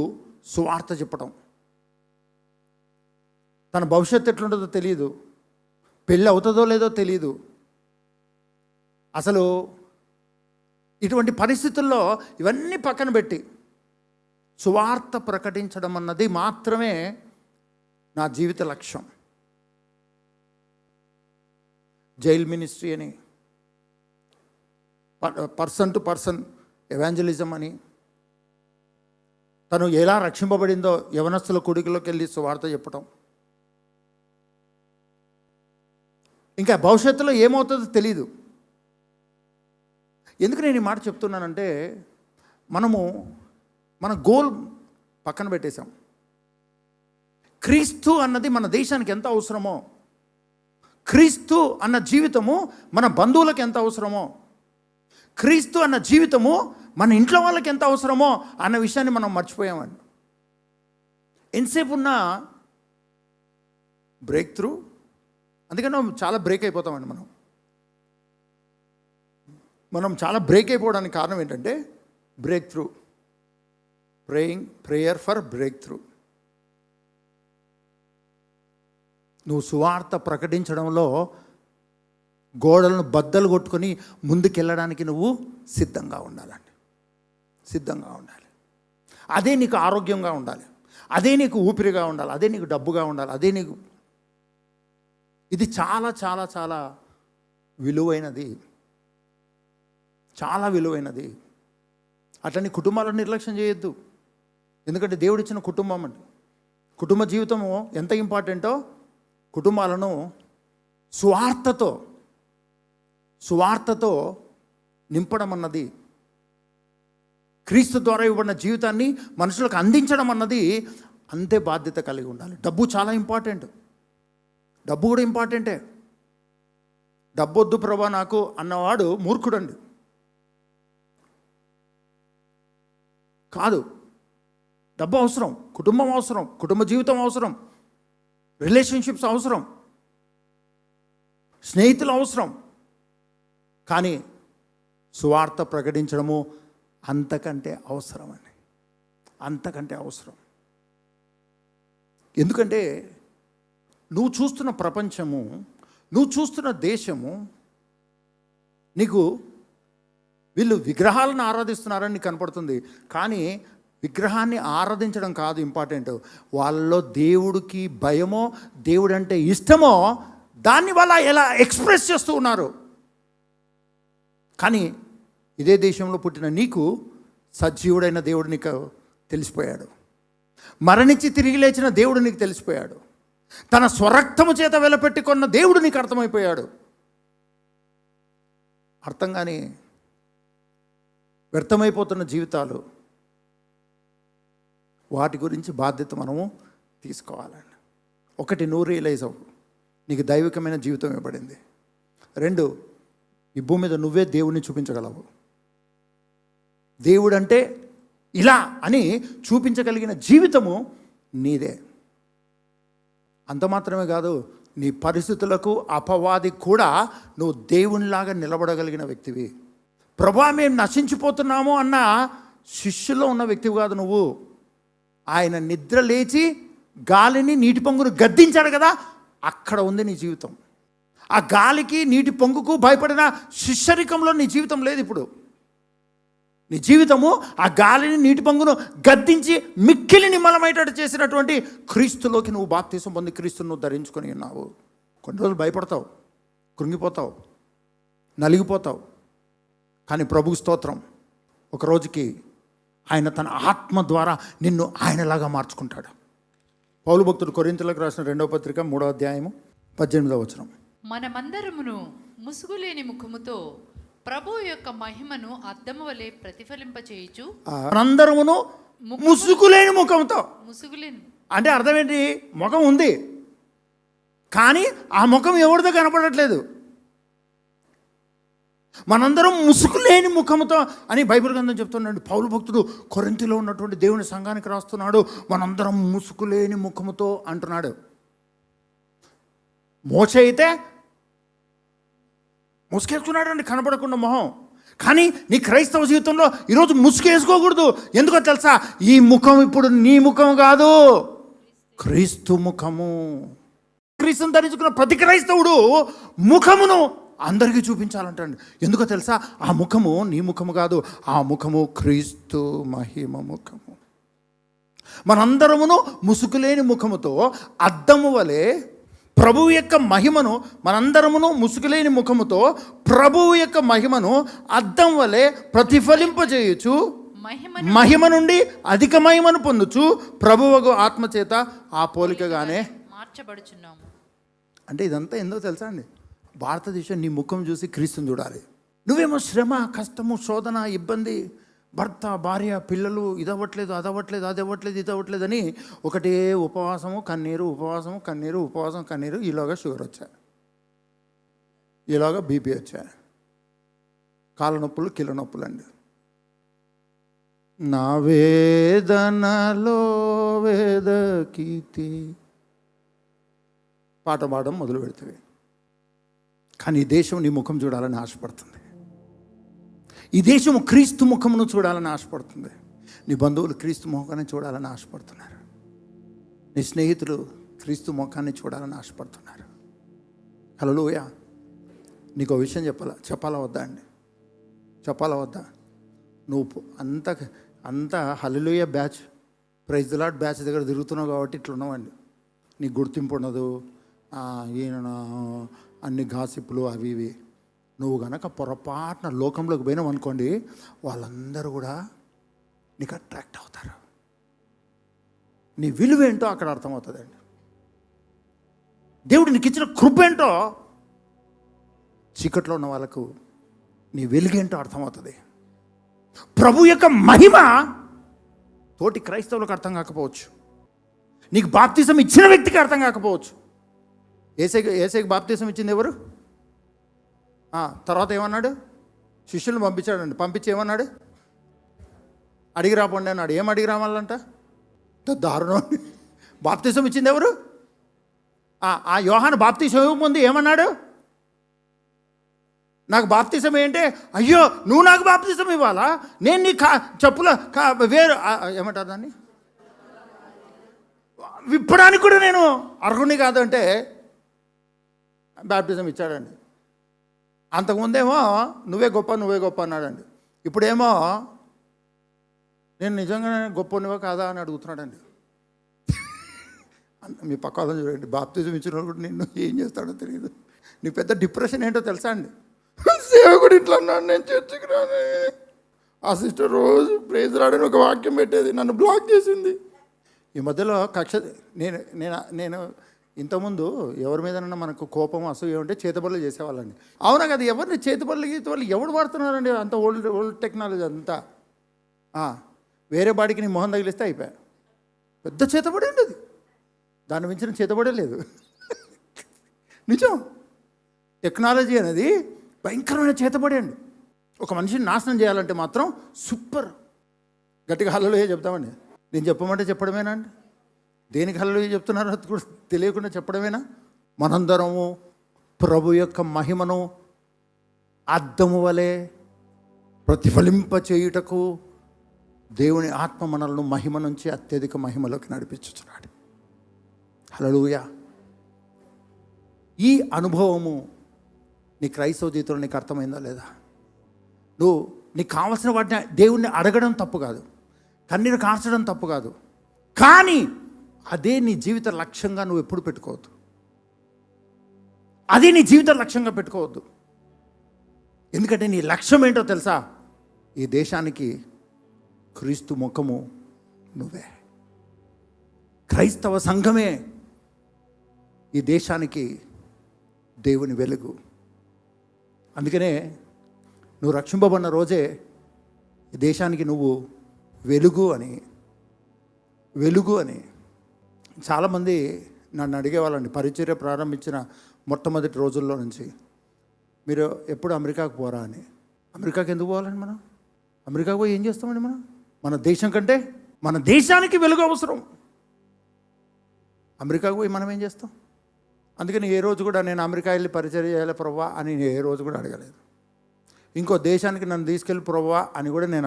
సువార్త చెప్పడం. తన భవిష్యత్తు ఎట్లుంటుందో తెలియదు, పెళ్ళి అవుతుందో లేదో తెలియదు. అసలు ఇటువంటి పరిస్థితుల్లో ఇవన్నీ పక్కన పెట్టి సువార్త ప్రకటించడం అన్నది మాత్రమే నా జీవిత లక్ష్యం. జైల్ మినిస్ట్రీ అని, పర్సన్ టు పర్సన్ ఎవాంజలిజం అని, తను ఎలా రక్షింపబడిందో యవనస్తుల కుడికిలోకి వెళ్ళి సువార్త చెప్పడం. ఇంకా భవిష్యత్తులో ఏమవుతుందో తెలీదు. ఎందుకు నేను ఈ మాట చెప్తున్నానంటే మన గోల్ పక్కన పెట్టేశాం. క్రీస్తు అన్నది మన దేశానికి ఎంత అవసరమో, క్రీస్తు అన్న జీవితము మన బంధువులకు ఎంత అవసరమో, క్రీస్తు అన్న జీవితము మన ఇంట్లో వాళ్ళకి ఎంత అవసరమో అన్న విషయాన్ని మనం మర్చిపోయామండి. ఎంతసేపు ఉన్నా బ్రేక్ త్రూ, అందుకని చాలా బ్రేక్ అయిపోతామండి. మనం చాలా బ్రేక్ అయిపోవడానికి కారణం ఏంటంటే break through, prayer for break through. నువ్వు సువార్త ప్రకటించడంలో గోడలను బద్దలు కొట్టుకొని ముందుకెళ్ళడానికి నువ్వు సిద్ధంగా ఉండాలండి, సిద్ధంగా ఉండాలి. అదే నీకు ఆరోగ్యంగా ఉండాలి, అదే నీకు ఊపిరిగా ఉండాలి, అదే నీకు డబ్బుగా ఉండాలి, అదే నీకు. ఇది చాలా చాలా చాలా విలువైనది, చాలా విలువైనది. అట్లని కుటుంబాలను నిర్లక్ష్యం చేయొద్దు. ఎందుకంటే దేవుడు ఇచ్చిన కుటుంబం అండి, కుటుంబ జీవితము ఎంత ఇంపార్టెంటో కుటుంబాలను సువార్తతో నింపడం అన్నది, క్రీస్తు ద్వారా ఇవ్వబడిన జీవితాన్ని మనుషులకు అందించడం అన్నది అంతే బాధ్యత కలిగి ఉండాలి. డబ్బు చాలా ఇంపార్టెంట్, డబ్బు కూడా ఇంపార్టెంటే. డబ్బొద్దు ప్రభా నాకు అన్నవాడు మూర్ఖుడండి. కాదు, డబ్బు అవసరం, కుటుంబం అవసరం, కుటుంబ జీవితం అవసరం, రిలేషన్షిప్స్ అవసరం, స్నేహితులు అవసరం. కానీ సువార్త ప్రకటించడము అంతకంటే అవసరం అండి, అంతకంటే అవసరం. ఎందుకంటే నువ్వు చూస్తున్న ప్రపంచము, నువ్వు చూస్తున్న దేశము, నీకు వీళ్ళు విగ్రహాలను ఆరాధిస్తున్నారని నీకు కనపడుతుంది. కానీ విగ్రహాన్ని ఆరాధించడం కాదు ఇంపార్టెంట్, వాళ్ళలో దేవుడికి భయమో, దేవుడు అంటే ఇష్టమో దాన్ని వాళ్ళ ఎలా ఎక్స్ప్రెస్ చేస్తూ ఉన్నారు. కానీ ఇదే దేశంలో పుట్టిన నీకు సజీవుడైన దేవుడు నీకు తెలిసిపోయాడు, మరణించి తిరిగి లేచిన దేవుడు నీకు తెలిసిపోయాడు, తన స్వరక్తము చేత వెలపెట్టుకున్న దేవుడు నీకు అర్థమైపోయాడు. అర్థం కానీ వ్యర్థమైపోతున్న జీవితాలు, వాటి గురించి బాధ్యత మనము తీసుకోవాలండి. ఒకటి, నువ్వు రియలైజ్ అవ్వు, నీకు దైవికమైన జీవితం ఇవ్వబడింది. 2, ఈ భూమి మీద నువ్వే దేవుణ్ణి చూపించగలవు. దేవుడు అంటే ఇలా అని చూపించగలిగిన జీవితము నీదే. అంత మాత్రమే కాదు, నీ పరిస్థితులకు అపవాది కూడా నువ్వు దేవునిలాగా నిలబడగలిగిన వ్యక్తివి. ప్రభా మేము నశించిపోతున్నాము అన్న శిష్యులో ఉన్న వ్యక్తివి కాదు నువ్వు. ఆయన నిద్ర లేచి గాలిని, నీటి పొంగును గద్దించాడు కదా, అక్కడ ఉంది నీ జీవితం. ఆ గాలికి, నీటి పొంగుకు భయపడిన శిష్యరికంలో నీ జీవితం లేదు ఇప్పుడు. నీ జీవితము ఆ గాలిని, నీటి పొంగును గద్దించి మిక్కిలి నిమ్మలమైనట్టు చేసినటువంటి క్రీస్తులోకి నువ్వు బాప్తీసం పొంది క్రీస్తును నువ్వు ధరించుకొని ఉన్నావు. కొన్ని రోజులు భయపడతావు, కృంగిపోతావు, నలిగిపోతావు. కానీ ప్రభువు స్తోత్రం, ఒక రోజుకి ఆయన తన ఆత్మ ద్వారా నిన్ను ఆయనలాగా మార్చుకుంటాడు. పౌలు భక్తుడు కొరింథీయులకు రాసిన 2వ పత్రిక 3వ అధ్యాయము 18వ వచనం. మనమందరమును ముసుగులేని ముఖముతో ప్రభువు యొక్క మహిమను అద్దము వలె ప్రతిఫలింపచేయుచు, మనందరమును ముసుగులేని ముఖంతో. ముసుగులేని అంటే అర్థం ఏంటి? ముఖం ఉంది, కానీ ఆ ముఖం ఎవరిదో కనపడట్లేదు. మనందరం ముసుగులేని ముఖముతో అని బైబిల్ గ్రంథం చెప్తున్నాడు. పౌలు భక్తుడు కొరింథీలో ఉన్నటువంటి దేవుని సంఘానికి రాస్తున్నాడు, మనందరం ముసుగులేని ముఖముతో అంటున్నాడు. మోషే అయితే ముసుగేసుకున్నాడు అండి, కనపడకుండా మొహం. కానీ నీ క్రైస్తవ జీవితంలో ఈరోజు ముసుగేసుకోకూడదు. ఎందుకో తెలుసా? ఈ ముఖం ఇప్పుడు నీ ముఖం కాదు, క్రీస్తు ముఖము. క్రీస్తుని ధరించుకున్న ప్రతి క్రైస్తవుడు ముఖమును అందరికీ చూపించాలంటండి. ఎందుకో తెలుసా? ఆ ముఖము నీ ముఖము కాదు, ఆ ముఖము క్రీస్తు మహిమ ముఖము. మనందరమును ముసుగులేని ముఖముతో అద్దము వలె ప్రభువు యొక్క మహిమను, మనందరమును ముసుగులేని ముఖముతో ప్రభువు యొక్క మహిమను అద్దం వలె ప్రతిఫలింపజేయచ్చు, మహిమ నుండి అధిక మహిమను పొందుచు ప్రభువుకు ఆత్మచేత ఆ పోలికగానే మార్చబడుచున్నాము. అంటే ఇదంతా ఏందో తెలుసా అండి? భారతదేశం నీ ముఖం చూసి క్రీస్తుని చూడాలి. నువ్వేమో శ్రమ, కష్టము, శోధన, ఇబ్బంది, భర్త, భార్య, పిల్లలు, ఇదవ్వట్లేదు, అదవ్వట్లేదు, అది అవ్వట్లేదు, ఇది అవ్వట్లేదు అని ఒకటే ఉపవాసము, కన్నీరు, ఉపవాసము, కన్నీరు, ఉపవాసం, కన్నీరు. ఈలోగా షుగర్ వచ్చా, ఈలోగా బీపీ వచ్చా, కాళ్ళ నొప్పులు, కీళ్ళ నొప్పులు అండి. నా వేదనలో వేదకీతి పాట పాడడం మొదలు పెడుతుంది. కానీ ఈ దేశం నీ ముఖం చూడాలని ఆశపడుతుంది. ఈ దేశం క్రీస్తు ముఖమును చూడాలని ఆశపడుతుంది. నీ బంధువులు క్రీస్తు ముఖాన్ని చూడాలని ఆశపడుతున్నారు. నీ స్నేహితులు క్రీస్తు ముఖాన్ని చూడాలని ఆశపడుతున్నారు. హల్లెలూయా. నీకు ఒక విషయం చెప్పాలా వద్దా అండి? చెప్పాలా వద్దా? నువ్వు అంత hallelujah batch, praise the Lord batch దగ్గర తిరుగుతున్నావు కాబట్టి ఇట్లా ఉన్నావండి. నీకు గుర్తింపు ఉండదు, ఈయన అన్ని గాసిప్పులు అవి ఇవి. నువ్వు గనక పొరపాటున లోకంలోకి పోయినావు అనుకోండి, వాళ్ళందరూ కూడా నీకు అట్రాక్ట్ అవుతారు. నీ విలువ ఏంటో అక్కడ అర్థమవుతుందండి. దేవుడు నీకు ఇచ్చిన కృప ఏంటో చీకట్లో ఉన్న వాళ్ళకు నీ వెలుగేంటో అర్థమవుతుంది. ప్రభు యొక్క మహిమ తోటి క్రైస్తవులకు అర్థం కాకపోవచ్చు, నీకు బాప్తిసం ఇచ్చిన వ్యక్తికి అర్థం కాకపోవచ్చు. ఏసైకి బాప్తిసం ఇచ్చింది ఎవరు? తర్వాత ఏమన్నాడు? శిష్యులను పంపించాడండి. పంపించి ఏమన్నాడు? అడిగి రాపండి అన్నాడు. ఏం అడిగి రావాలంట? దారుణం. బాప్తిసం ఇచ్చింది ఎవరు? ఆ యోహాను బాప్తిసం ఇవ్వకముందు ఏమన్నాడు? నాకు బాప్తిసం ఏంటే, అయ్యో నువ్వు నాకు బాప్తిసం ఇవ్వాలా, నేను నీ చెప్పుల వేరు ఏమంటారు దాన్ని విప్పడానికి కూడా నేను అర్హుని కాదు అంటే బాప్తిజం ఇచ్చాడండి. అంతకుముందేమో నువ్వే గొప్ప అన్నాడండి. ఇప్పుడేమో నేను నిజంగా గొప్పనివో కాదా అని అడుగుతున్నాడండి. మీ పక్క వాళ్ళని చూడండి, బాప్తిజం ఇచ్చిన కూడా నిన్ను ఏం చేస్తాడో తెలియదు. నీ పెద్ద డిప్రెషన్ ఏంటో తెలుసా అండి? సేవకుడు ఇట్లా అన్నాడు, నేను చర్చికి రాను. ఆ సిస్టర్ రోజు ప్రేజ్ రాడని ఒక వాక్యం పెట్టేది, నన్ను బ్లాక్ చేసింది. ఈ మధ్యలో కక్ష నేను ఇంతకుముందు ఎవరి మీదనన్నా మనకు కోపం అసూయ ఉంటే చేతబడులు చేసేవాళ్ళండి. అవునా కదా? ఎవరిని చేతబడులు వాళ్ళు ఎవడు వాడుతున్నారండి? అంత ఓల్డ్ టెక్నాలజీ అంతా. వేరే బాడీకి నీ మొహం తగిలిస్తే అయిపోయా. పెద్ద చేతబడి అండి అది. దాన్ని మించిన చేతబడే లేదు. నిజం. టెక్నాలజీ అనేది భయంకరమైన చేతబడి అండి. ఒక మనిషిని నాశనం చేయాలంటే మాత్రం సూపర్. గట్టిగా హల్లెలూయా చెప్తామండి. నేను చెప్పమంటే చెప్పడమేనా అండి? దేనికి హల్లెలూయా చెప్తున్నారో అది కూడా తెలియకుండా చెప్పడమేనా? మనందరము ప్రభు యొక్క మహిమను అద్దము వలె ప్రతిఫలింప చేయుటకు దేవుని ఆత్మ మనలను మహిమ నుంచి అత్యధిక మహిమలోకి నడిపించుచున్నాడు. హల్లెలూయా. ఈ అనుభవము నీ క్రైస్తవ జీవితంలో నీకు అర్థమైందా లేదా? నీకు కావాల్సిన వాటిని దేవుణ్ణి అడగడం తప్పు కాదు, కన్నీరు కార్చడం తప్పు కాదు, కానీ అదే నీ జీవిత లక్ష్యంగా నువ్వు ఎప్పుడు పెట్టుకోవద్దు. అదే నీ జీవిత లక్ష్యంగా పెట్టుకోవద్దు. ఎందుకంటే నీ లక్ష్యం ఏంటో తెలుసా? ఈ దేశానికి క్రీస్తు ముఖము నువ్వే. క్రైస్తవ సంఘమే ఈ దేశానికి దేవుని వెలుగు. అందుకనే నువ్వు రక్షింపబడిన రోజే ఈ దేశానికి నువ్వు వెలుగు అని చాలామంది నన్ను అడిగేవాళ్ళండి. పరిచర్య ప్రారంభించిన మొట్టమొదటి రోజుల్లో నుంచి, మీరు ఎప్పుడు అమెరికాకు పోరా అని. అమెరికాకి ఎందుకు పోవాలండి మనం? అమెరికాకు పోయి ఏం చేస్తామండి మనం? మన దేశం కంటే మన దేశానికి వెలుగు అవసరం. అమెరికాకు పోయి మనం ఏం చేస్తాం? అందుకని ఏ రోజు కూడా నేను అమెరికా వెళ్ళి పరిచర్య చేయాలి ప్రభువా అని ఏ రోజు కూడా అడగలేదు. ఇంకో దేశానికి నన్ను తీసుకెళ్ళి ప్రభువా అని కూడా నేను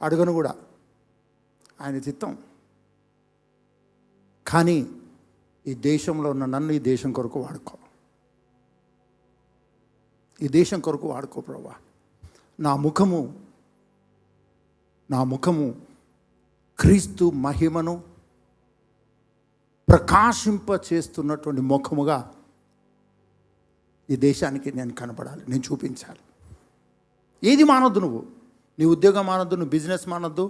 అడగను కూడా. ఆయన చిత్తం. కానీ ఈ దేశంలో ఉన్న నన్ను ఈ దేశం కొరకు వాడుకో. ఈ దేశం కొరకు వాడుకో ప్రభువా. నా ముఖము క్రీస్తు మహిమను ప్రకాశింప చేస్తున్నటువంటి ముఖముగా ఈ దేశానికి నేను కనపడాలి, నేను చూపించాలి. ఏది మానొద్దు నువ్వు. నీ ఉద్యోగం మానొద్దు, నువ్వు బిజినెస్ మానొద్దు,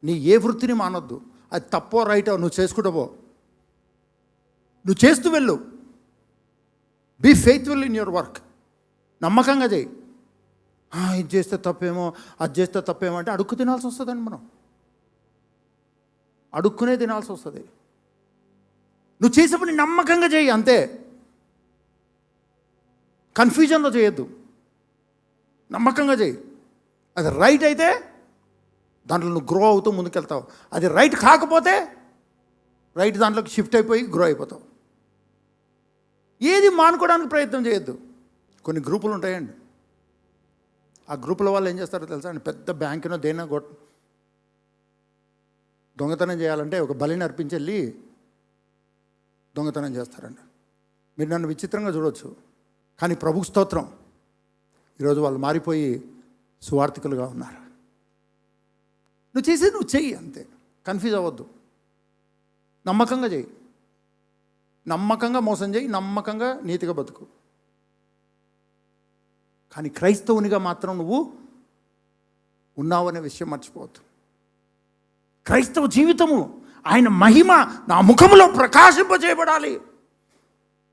నీ ఏ వృత్తిని మానొద్దు. అది తప్పో రైటో నువ్వు చేసుకుంటూ పో, నువ్వు చేస్తూ వెళ్ళు. Be faithful in your work. నమ్మకంగా చేయి. ఇది చేస్తే తప్పేమో, అది చేస్తే తప్పేమో అంటే అడుక్కు తినాల్సి వస్తుందండి. మనం అడుక్కునే తినాల్సి వస్తుంది. నువ్వు చేసే పని నమ్మకంగా చేయి, అంతే. కన్ఫ్యూజన్లో చేయొద్దు, నమ్మకంగా చేయి. అది రైట్ అయితే దాంట్లో నువ్వు గ్రో అవుతూ ముందుకెళ్తావు. అది రైట్ కాకపోతే రైట్ దాంట్లోకి షిఫ్ట్ అయిపోయి గ్రో అయిపోతావు. ఏది మానుకోవడానికి ప్రయత్నం చేయొద్దు. కొన్ని గ్రూపులు ఉంటాయండి, ఆ గ్రూపుల వాళ్ళు ఏం చేస్తారో తెలుసా అండి? పెద్ద బ్యాంకునో దేనో దొంగతనం చేయాలంటే ఒక బలిని అర్పించి వెళ్ళి దొంగతనం చేస్తారండి. మీరు నన్ను విచిత్రంగా చూడవచ్చు, కానీ ప్రభుకు స్తోత్రం, ఈరోజు వాళ్ళు మారిపోయి సువార్థికులుగా ఉన్నారు. నువ్వు చేసేది నువ్వు చెయ్యి, అంతే. కన్ఫ్యూజ్ అవ్వద్దు. నమ్మకంగా చెయ్యి, నమ్మకంగా మోసం చేయి, నమ్మకంగా నీతిగా బతుకు. కానీ క్రైస్తవునిగా మాత్రం నువ్వు ఉన్నావనే విషయం మర్చిపోవద్దు. క్రైస్తవ జీవితము ఆయన మహిమ నా ముఖములో ప్రకాశింపజేయబడాలి.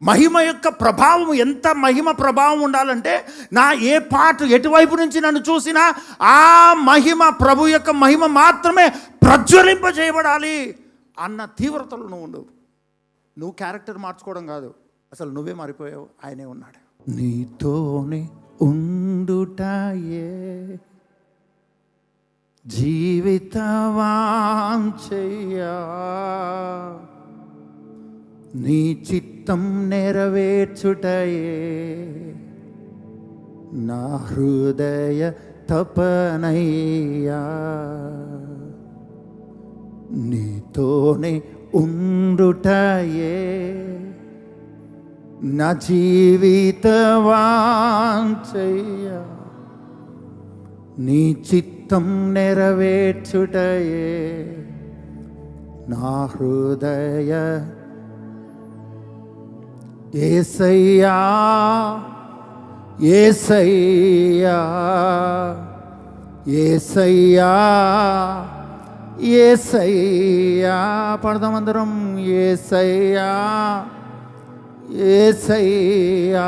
మహిమ యొక్క ప్రభావం, ఎంత మహిమ ప్రభావం ఉండాలంటే, నా ఏ పార్ట్ ఎటువైపు నుంచి నన్ను చూసినా ఆ మహిమ, ప్రభు యొక్క మహిమ మాత్రమే ప్రజ్వలింపజేయబడాలి అన్న తీవ్రతలో నువ్వు ఉండు. నువ్వు క్యారెక్టర్ మార్చుకోవడం కాదు, అసలు నువ్వే మారిపోయావు, ఆయనే ఉన్నాడు. నీతోనే ఉండుటాయే జీవితవాంఛయ్యా, నీ చిత్తం నెరవేర్చుటయే నా హృదయ తపనయ్యా. నీతోనే ఉండుటయే నా జీవితవాంఛయ్యా, నీ చిత్తం నెరవేర్చుటయే నా హృదయ. యేసయ్యా యేసయ్యా యేసయ్యా యేసయ్యా, పడదాం అందరం. యేసయ్యా యేసయ్యా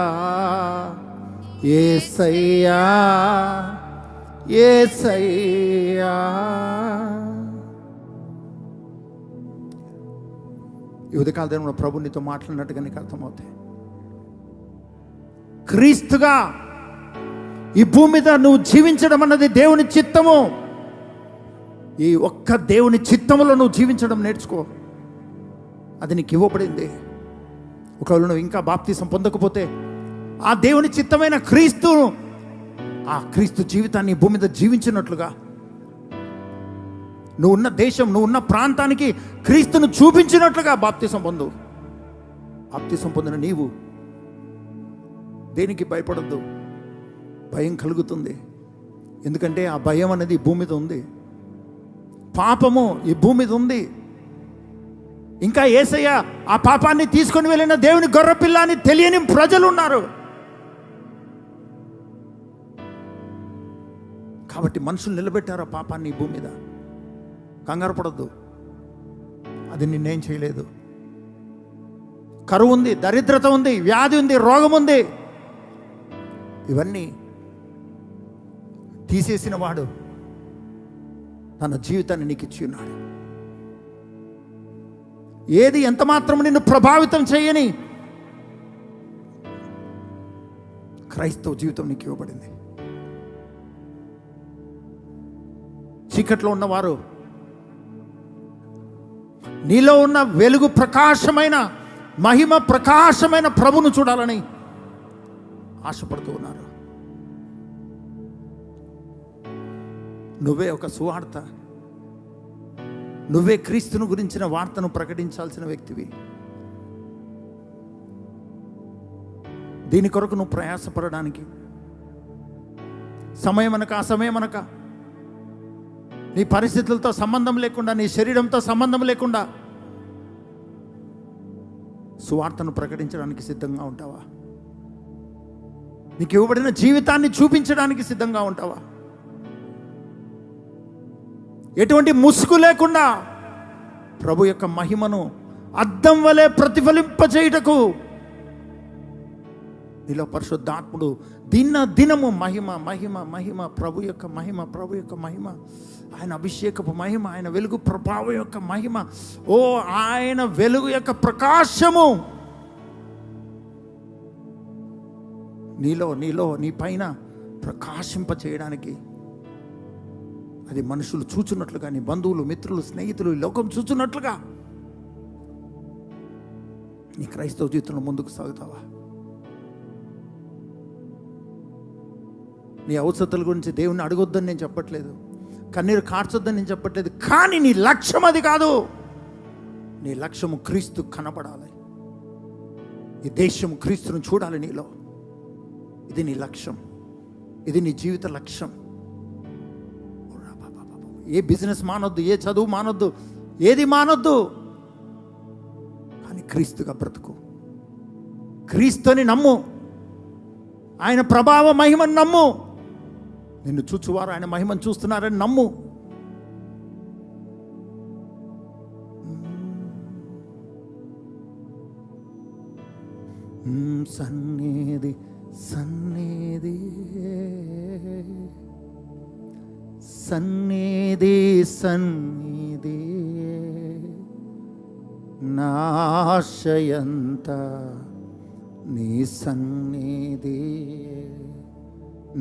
యేసయ్యా యేసయ్యా. ఈ ఉదయకాల దేవుడు ప్రభు నీతో మాట్లాడినట్టుగా నీకు అర్థమవుతాయి. క్రీస్తుగా ఈ భూమి మీద నువ్వు జీవించడం అన్నది దేవుని చిత్తము. ఈ ఒక్క దేవుని చిత్తములో నువ్వు జీవించడం నేర్చుకో. అది నీకు ఇవ్వబడింది. ఒకవేళ నువ్వు ఇంకా బాప్తీసం పొందకపోతే ఆ దేవుని చిత్తమైన క్రీస్తు, ఆ క్రీస్తు జీవితాన్ని భూమి మీద జీవించినట్లుగా, నువ్వు ఉన్న దేశం, నువ్వు ఉన్న ప్రాంతానికి క్రీస్తును చూపించినట్లుగా బాప్తీసం పొందు. బాప్తీసం పొందిన నీవు దేనికి భయపడద్దు. భయం కలుగుతుంది. ఎందుకంటే ఆ భయం అనేది ఈ భూమి మీద ఉంది. పాపము ఈ భూమి మీద ఉంది. ఇంకా యేసయ్య ఆ పాపాన్ని తీసుకొని వెళ్ళిన దేవుని గొర్రెపిల్ల అని తెలియని ప్రజలు ఉన్నారు. కాబట్టి మనుషులు నిలబెట్టారు ఆ పాపాన్ని ఈ భూమి మీద. కంగారు పడద్దు, అది నిన్నేం చేయలేదు. కరువు ఉంది, దరిద్రత ఉంది, వ్యాధి ఉంది, రోగం ఉంది. ఇవన్నీ తీసేసిన వాడు తన జీవితాన్ని నీకు ఇచ్చి ఉన్నాడు. ఏది ఎంత మాత్రం నిన్ను ప్రభావితం చేయని క్రైస్తవ జీవితం నీకు ఇవ్వబడింది. చీకట్లో ఉన్నవారు నీలో ఉన్న వెలుగు ప్రకాశమైన, మహిమ ప్రకాశమైన ప్రభును చూడాలని ఆశపడుతూ ఉన్నారు. నువ్వే ఒక సువార్త, నువ్వే క్రీస్తును గురించిన వార్తను ప్రకటించాల్సిన వ్యక్తివి. దీని కొరకు నువ్వు ప్రయాసపడడానికి సమయం అనక అసమయం అనక, నీ పరిస్థితులతో సంబంధం లేకుండా, నీ శరీరంతో సంబంధం లేకుండా సువార్తను ప్రకటించడానికి సిద్ధంగా ఉంటావా? నీకు ఇవ్వబడిన జీవితాన్ని చూపించడానికి సిద్ధంగా ఉంటావా? ఎటువంటి ముసుగు లేకుండా ప్రభు యొక్క మహిమను అద్దం వలె ప్రతిఫలింపచేయుటకు నీలో పరిశుద్ధాత్ముడు దినము మహిమ మహిమ మహిమ, ప్రభు యొక్క మహిమ, ప్రభు యొక్క మహిమ, ఆయన అభిషేకపు మహిమ, ఆయన వెలుగు ప్రభావం యొక్క మహిమ, ఓ ఆయన వెలుగు యొక్క ప్రకాశము నీలో నీ పైన ప్రకాశింప చేయడానికి, అది మనుషులు చూచున్నట్లుగా, నీ బంధువులు, మిత్రులు, స్నేహితులు, ఈ లోకం చూచున్నట్లుగా నీ క్రైస్తవ జీవితంలో ముందుకు సాగుతావా? నీ అవసరతల గురించి దేవుణ్ణి అడగొద్దని నేను చెప్పట్లేదు, కన్నీరు కార్చొద్దని నేను చెప్పట్లేదు. కానీ నీ లక్ష్యం అది కాదు. నీ లక్ష్యము క్రీస్తు కనపడాలి. ఈ దేశం క్రీస్తును చూడాలి నీలో. ఇది నీ లక్ష్యం, ఇది నీ జీవిత లక్ష్యం. ఏ బిజినెస్ మానొద్దు, ఏ చదువు మానొద్దు, ఏది మానొద్దు, కానీ క్రీస్తుగా బ్రతుకు. క్రీస్తుని నమ్ము, ఆయన ప్రభావ మహిమను నమ్ము. నిన్ను చూచువారు ఆయన మహిమను చూస్తున్నారని నమ్ము. సన్నిధి సన్నిధి సన్నిధి సన్నిధి నాశయంత నీ సన్నిధి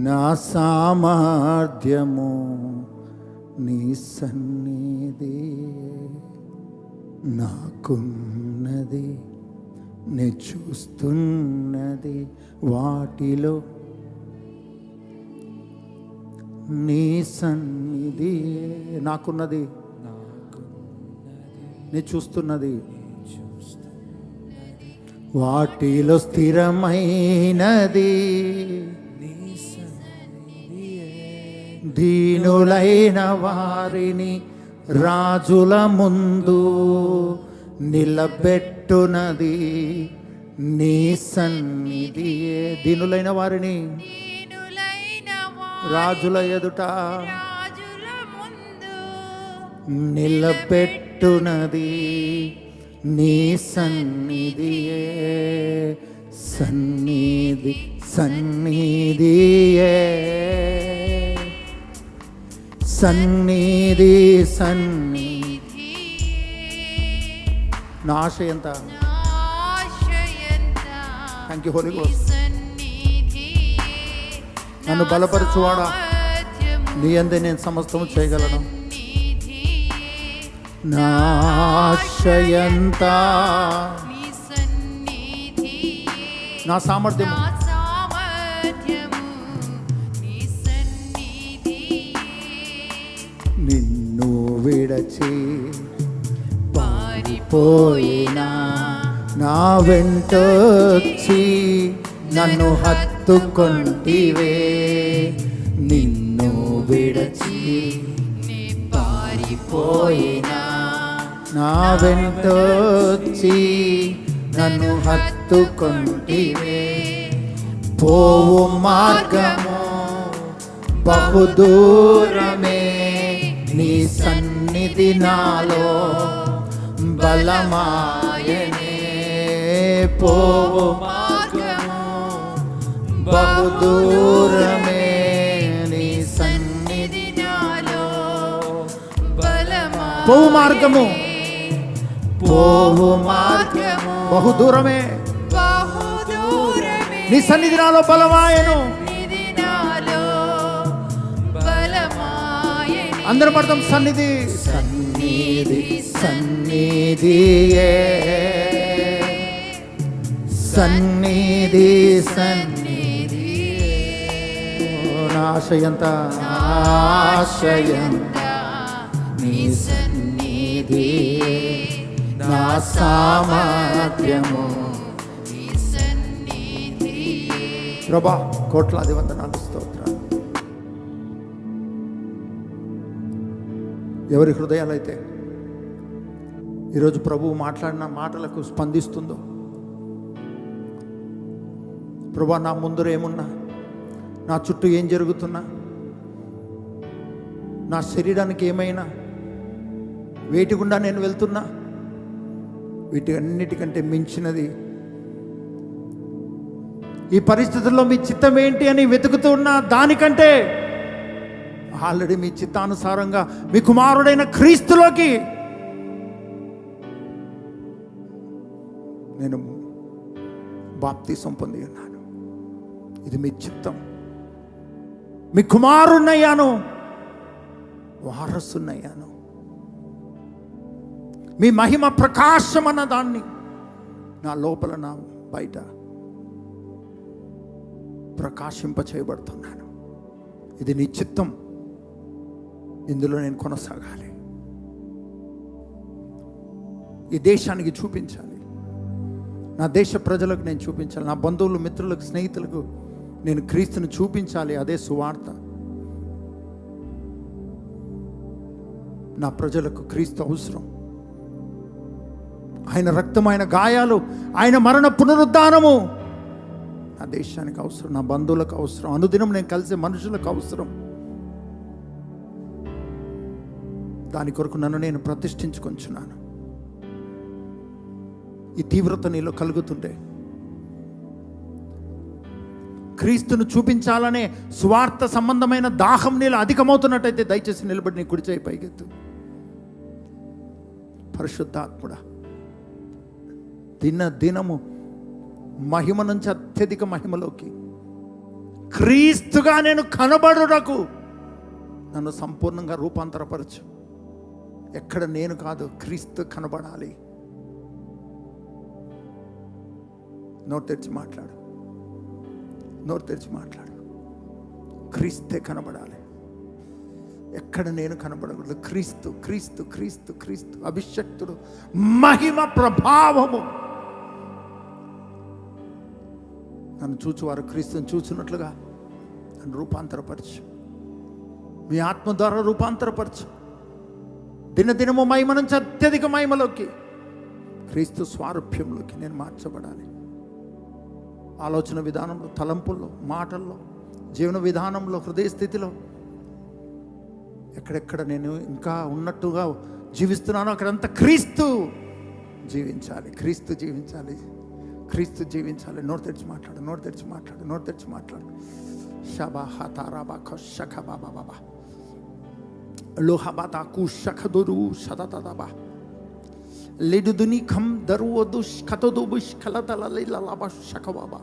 నా సామర్థ్యము, నీ సన్నిధి నాకున్నది, నే చూస్తున్నది వాటిలో నీ సన్నిధి నాకున్నది, నే చూస్తున్నది వాటిలో స్థిరమైనది, దీనులైన వారిని రాజుల ముందు నిలబెట్టునది నీ సన్నిధియే. దీనులైన వారిని రాజుల ఎదుట నిలబెట్టునది నీ సన్నిధియే. సన్నిధి సన్నిధియే, సన్నిధి సన్నిధి. నా ఆశ ఎంత? Thank you holy ghost. నన్ను బలపరచువాడా, నీ అందే నేను సమస్తము చేయగలను. నా ఆశ ఎంత? నా సామర్థ్యము నిన్ను విడచి పారిపోయినా, నా వెంటొచ్చి నన్ను హత్తుకొంటివే. నిన్ను విడచి పారిపోయినా, నా వెంటొచ్చి నన్ను హత్తుకొంటివే. పోవు మార్గము బహుదూరమే, నీ సన్నిధి నాలో బలమాయనే. పోవు మార్గము బహుదూరమే, నీ సన్నిధి నాలో బలమాయనే. పోవు మార్గము, పోవు మార్గము బహుదూరమే, నీ సన్నిధి నాలో బలమాయను. అందరూ పడతాం. సన్నిధి సన్నిధి సన్నిధియే, సన్నిధి సన్నిధి. నా ఆశ ఎంత? ఆశ ఎంత? నీ సన్నిధి నా సామర్థ్యము. ప్రభా కోట్లాది వందనాలు, స్తోత్రాలు. ఎవరి హృదయాలైతే ఈరోజు ప్రభువు మాట్లాడిన మాటలకు స్పందిస్తుందో, ప్రభా నా ముందర ఏమున్నా, నా చుట్టూ ఏం జరుగుతున్నా, నా శరీరానికి ఏమైనా, వేటి గుండా నేను వెళ్తున్నా, వీటి అన్నిటికంటే మించినది ఈ పరిస్థితుల్లో మీ చిత్తం ఏంటి అని వెతుకుతున్నా దానికంటే ఆల్రెడీ మీ చిత్తానుసారంగా మీ కుమారుడైన క్రీస్తులోకి నేను బాప్తీసం పొంది ఉన్నాను. ఇది మీ చిత్తం. మీ కుమారుణ్ణయ్యాను, వారసున్నయ్యాను. మీ మహిమ ప్రకాశం అన్న దాన్ని నా లోపల నా బయట ప్రకాశింప చేయబడుతున్నాను. ఇది నీ చిత్తం, ఇందులో నేను కొనసాగాలి. ఈ దేశానికి చూపించాలి, నా దేశ ప్రజలకు నేను చూపించాలి, నా బంధువులు, మిత్రులకు, స్నేహితులకు నేను క్రీస్తుని చూపించాలి. అదే సువార్త. నా ప్రజలకు క్రీస్తు అవసరం. ఆయన రక్తం, ఆయన గాయాలు, ఆయన మరణ పునరుద్ధానము నా దేశానికి అవసరం, నా బంధువులకు అవసరం, అనుదినం నేను కలిసే మనుషులకు అవసరం. దాని కొరకు నన్ను నేను ప్రతిష్ఠించుకొంచున్నాను. ఈ తీవ్రత నీలో కలుగుతుంటే, క్రీస్తును చూపించాలనే స్వార్థ సంబంధమైన దాహం నీలో అధికమవుతున్నట్టయితే దయచేసి నిలబడి నీ కుడి చేయి పైకెత్తు. పరిశుద్ధాత్ముడా, దినము మహిమ నుంచి అత్యధిక మహిమలోకి క్రీస్తుగా నేను కనబడుటకు నన్ను సంపూర్ణంగా రూపాంతరపరచు. ఎక్కడ నేను కాదు, క్రీస్తు కనబడాలి. నోరు తెరిచి మాట్లాడు, నోరు తెరిచి మాట్లాడు. క్రీస్తే కనబడాలి, ఎక్కడ నేను కనబడకూడదు. క్రీస్తు క్రీస్తు క్రీస్తు క్రీస్తు అభిషక్తుడు, మహిమ ప్రభావము. నన్ను చూచువారు క్రీస్తుని చూచున్నట్లుగా నన్ను రూపాంతరపరచు. మీ ఆత్మ ద్వారా రూపాంతరపరచు. దినదినము మహిమ నుంచి అత్యధిక మహిమలోకి, క్రీస్తు స్వారూప్యంలోకి నేను మార్చబడాలి. ఆలోచన విధానంలో, తలంపుల్లో, మాటల్లో, జీవన విధానంలో, హృదయ స్థితిలో ఎక్కడెక్కడ నేను ఇంకా ఉన్నట్టుగా జీవిస్తున్నానో అక్కడంతా క్రీస్తు జీవించాలి, క్రీస్తు జీవించాలి, క్రీస్తు జీవించాలి. నోరు తెరిచి మాట్లాడు, నోరు తెరిచి మాట్లాడు, నోరు తెరిచి మాట్లాడు. షబా హతారాబా ఖషఖ బాబా బాబా లోహబాతా కుషఖదురు షదతదబా లిడుదుని ఖం దరువదుష్ ఖతదుబుష్ ఖలతలలిలలబ షఖబాబా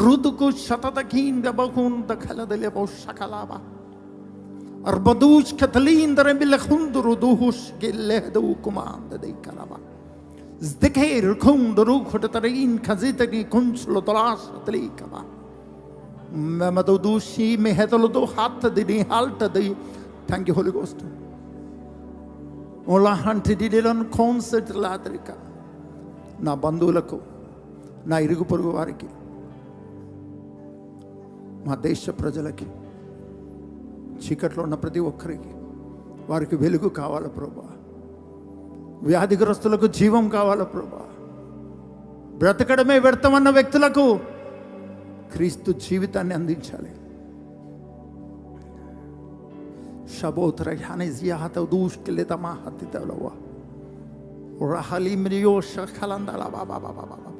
రుదుకు షతదఖీన్ దబహున్ దఖలదలబ షఖలాబా అర్బదుష్ ఖతలీందర బిలఖుందురుదుహుష్ గిల్లెదు కుమాందదై కలబా zdekher khundru khotatarin khazitani kunchlo tolash tlikaba mamadushi mehetolodo hat dini halta de. Thank you Holy Ghost. ola hanti didilan concert ladrika na బంధువులకు, నా ఇరుగు పొరుగు వారికి, మా దేశ ప్రజలకి, చీకట్లో ఉన్న ప్రతి ఒక్కరికి వారికి వెలుగు కావాలి ప్రభువా. వ్యాధిగ్రస్తులకు జీవం కావాలి ప్రభువా. బ్రతకడమే వ్యర్థమన్న వ్యక్తులకు క్రీస్తు జీవితాన్ని అందించాలి. షబోతర హనజియాహత దూష్కిలతమా హతితలవా రహలిమియో షఖలందల బాబా బాబా బాబా.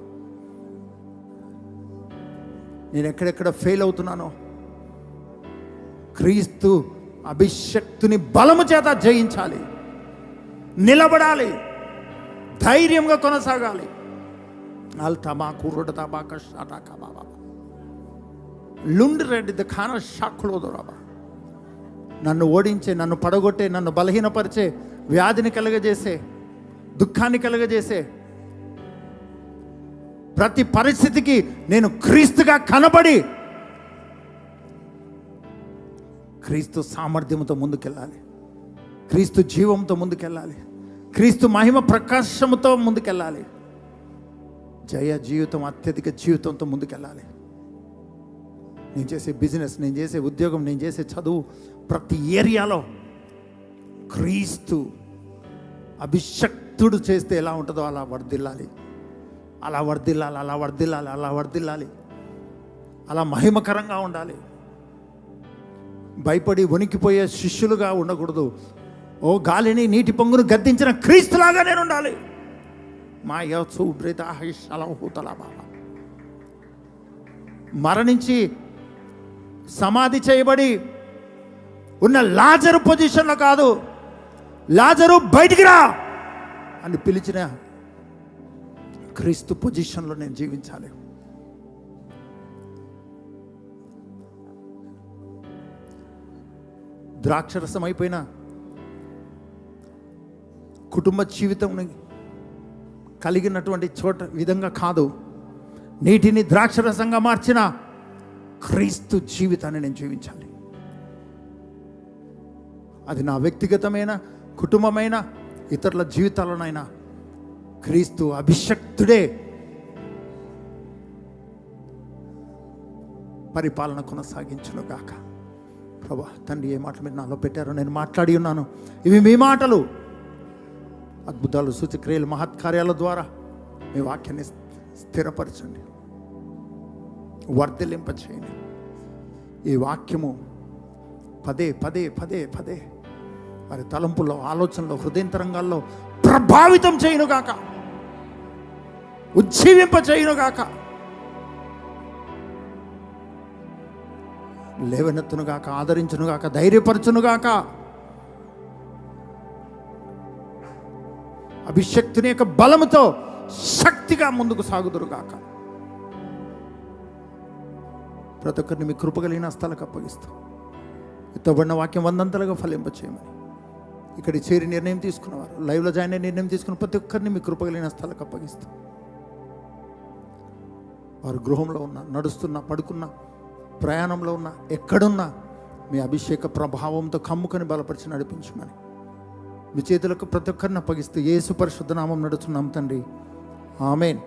నేను ఎక్కడెక్కడ ఫెయిల్ అవుతున్నానో క్రీస్తు అభిషక్తుని బలము చేత జయించాలి, నిలబడాలి, ధైర్యంగా కొనసాగాలి. అల్తమా కుర్రటతబాక షాటాక బాబా లుండి రెడ్డి ఖాన షాక్లో దొరబా. నన్ను ఓడించే, నన్ను పడగొట్టే, నన్ను బలహీనపరిచే, వ్యాధిని కలుగజేసే, దుఃఖాన్ని కలుగజేసే ప్రతి పరిస్థితికి నేను క్రీస్తుగా కనబడి క్రీస్తు సామర్థ్యంతో ముందుకెళ్ళాలి, క్రీస్తు జీవంతో ముందుకెళ్ళాలి, క్రీస్తు మహిమ ప్రకాశముతో ముందుకెళ్ళాలి. జయ జీవితం, అత్యధిక జీవితంతో ముందుకెళ్ళాలి. నేను చేసే బిజినెస్, నేను చేసే ఉద్యోగం, నేను చేసే చదువు, ప్రతి ఏరియాలో క్రీస్తు అభిషక్తుడు చేస్తే ఎలా ఉంటుందో అలా వర్ధిల్లాలి, అలా వర్ధిల్లాలి, అలా వర్ధిల్లాలి, అలా వర్ధిల్లాలి, అలా మహిమకరంగా ఉండాలి. భయపడి వణికిపోయే శిష్యులుగా ఉండకూడదు. ఓ గాలిని, నీటి పొంగును గద్దించిన క్రీస్తులాగా నేను ఉండాలి. మా మరణించి సమాధి చేయబడి ఉన్న లాజరు పొజిషన్లో కాదు, లాజరు బయటికి రా అని పిలిచిన క్రీస్తు పొజిషన్లో నేను జీవించాలి. ద్రాక్షరసం అయిపోయిన కుటుంబ జీవితం కలిగినటువంటి చోట విధంగా కాదు, నీటిని ద్రాక్షరసంగా మార్చిన క్రీస్తు జీవితాన్ని నేను జీవించాలి. అది నా వ్యక్తిగతమైన, కుటుంబమైన, ఇతరుల జీవితాలనైనా క్రీస్తు అభిషక్తుడే పరిపాలన కొనసాగించును గాక. ప్రభా తండ్రి, ఏ మాటలు మీరు నాలో పెట్టారో నేను మాట్లాడి ఉన్నాను. ఇవి మీ మాటలు. అద్భుతాలు, సూచక్రియలు, మహత్కార్యాల ద్వారా మీ వాక్యాన్ని స్థిరపరచండి, వర్ధిల్లింప చేయండి. ఈ వాక్యము పదే పదే పదే పదే వారి తలంపుల్లో, ఆలోచనలో, హృదయంతరంగాల్లో ప్రభావితం చేయునుగాక, ఉజ్జీవింప చేయునుగాక, లేవనెత్తునుగాక, ఆదరించునుగాక, ధైర్యపరచునుగాక. అభిషక్తుని యొక్క బలముతో శక్తిగా ముందుకు సాగుదురుగాక. ప్రతి ఒక్కరిని మీ కృప కలిగిన హస్తాలకు అప్పగిస్తాం. ఎత్తబడిన వాక్యం 100 ఫలింపచేయమని ఇక్కడ చేరి నిర్ణయం తీసుకున్నవారు, లైవ్లో జాయిన్ అయ్యి నిర్ణయం తీసుకున్న ప్రతి ఒక్కరిని మీ కృప కలిగిన హస్తాలకు అప్పగిస్తాం. వారు గృహంలో ఉన్న, నడుస్తున్నా, పడుకున్నా, ప్రయాణంలో ఉన్న, ఎక్కడున్నా మీ అభిషేక ప్రభావంతో కమ్ముకొని బలపరిచి నడిపించమని మీ చేతులకు ప్రతి ఒక్కరిని అప్పగిస్తూ యేసు పరిశుద్ధ నామం నడుచున్నాం తండ్రి. ఆమేన్.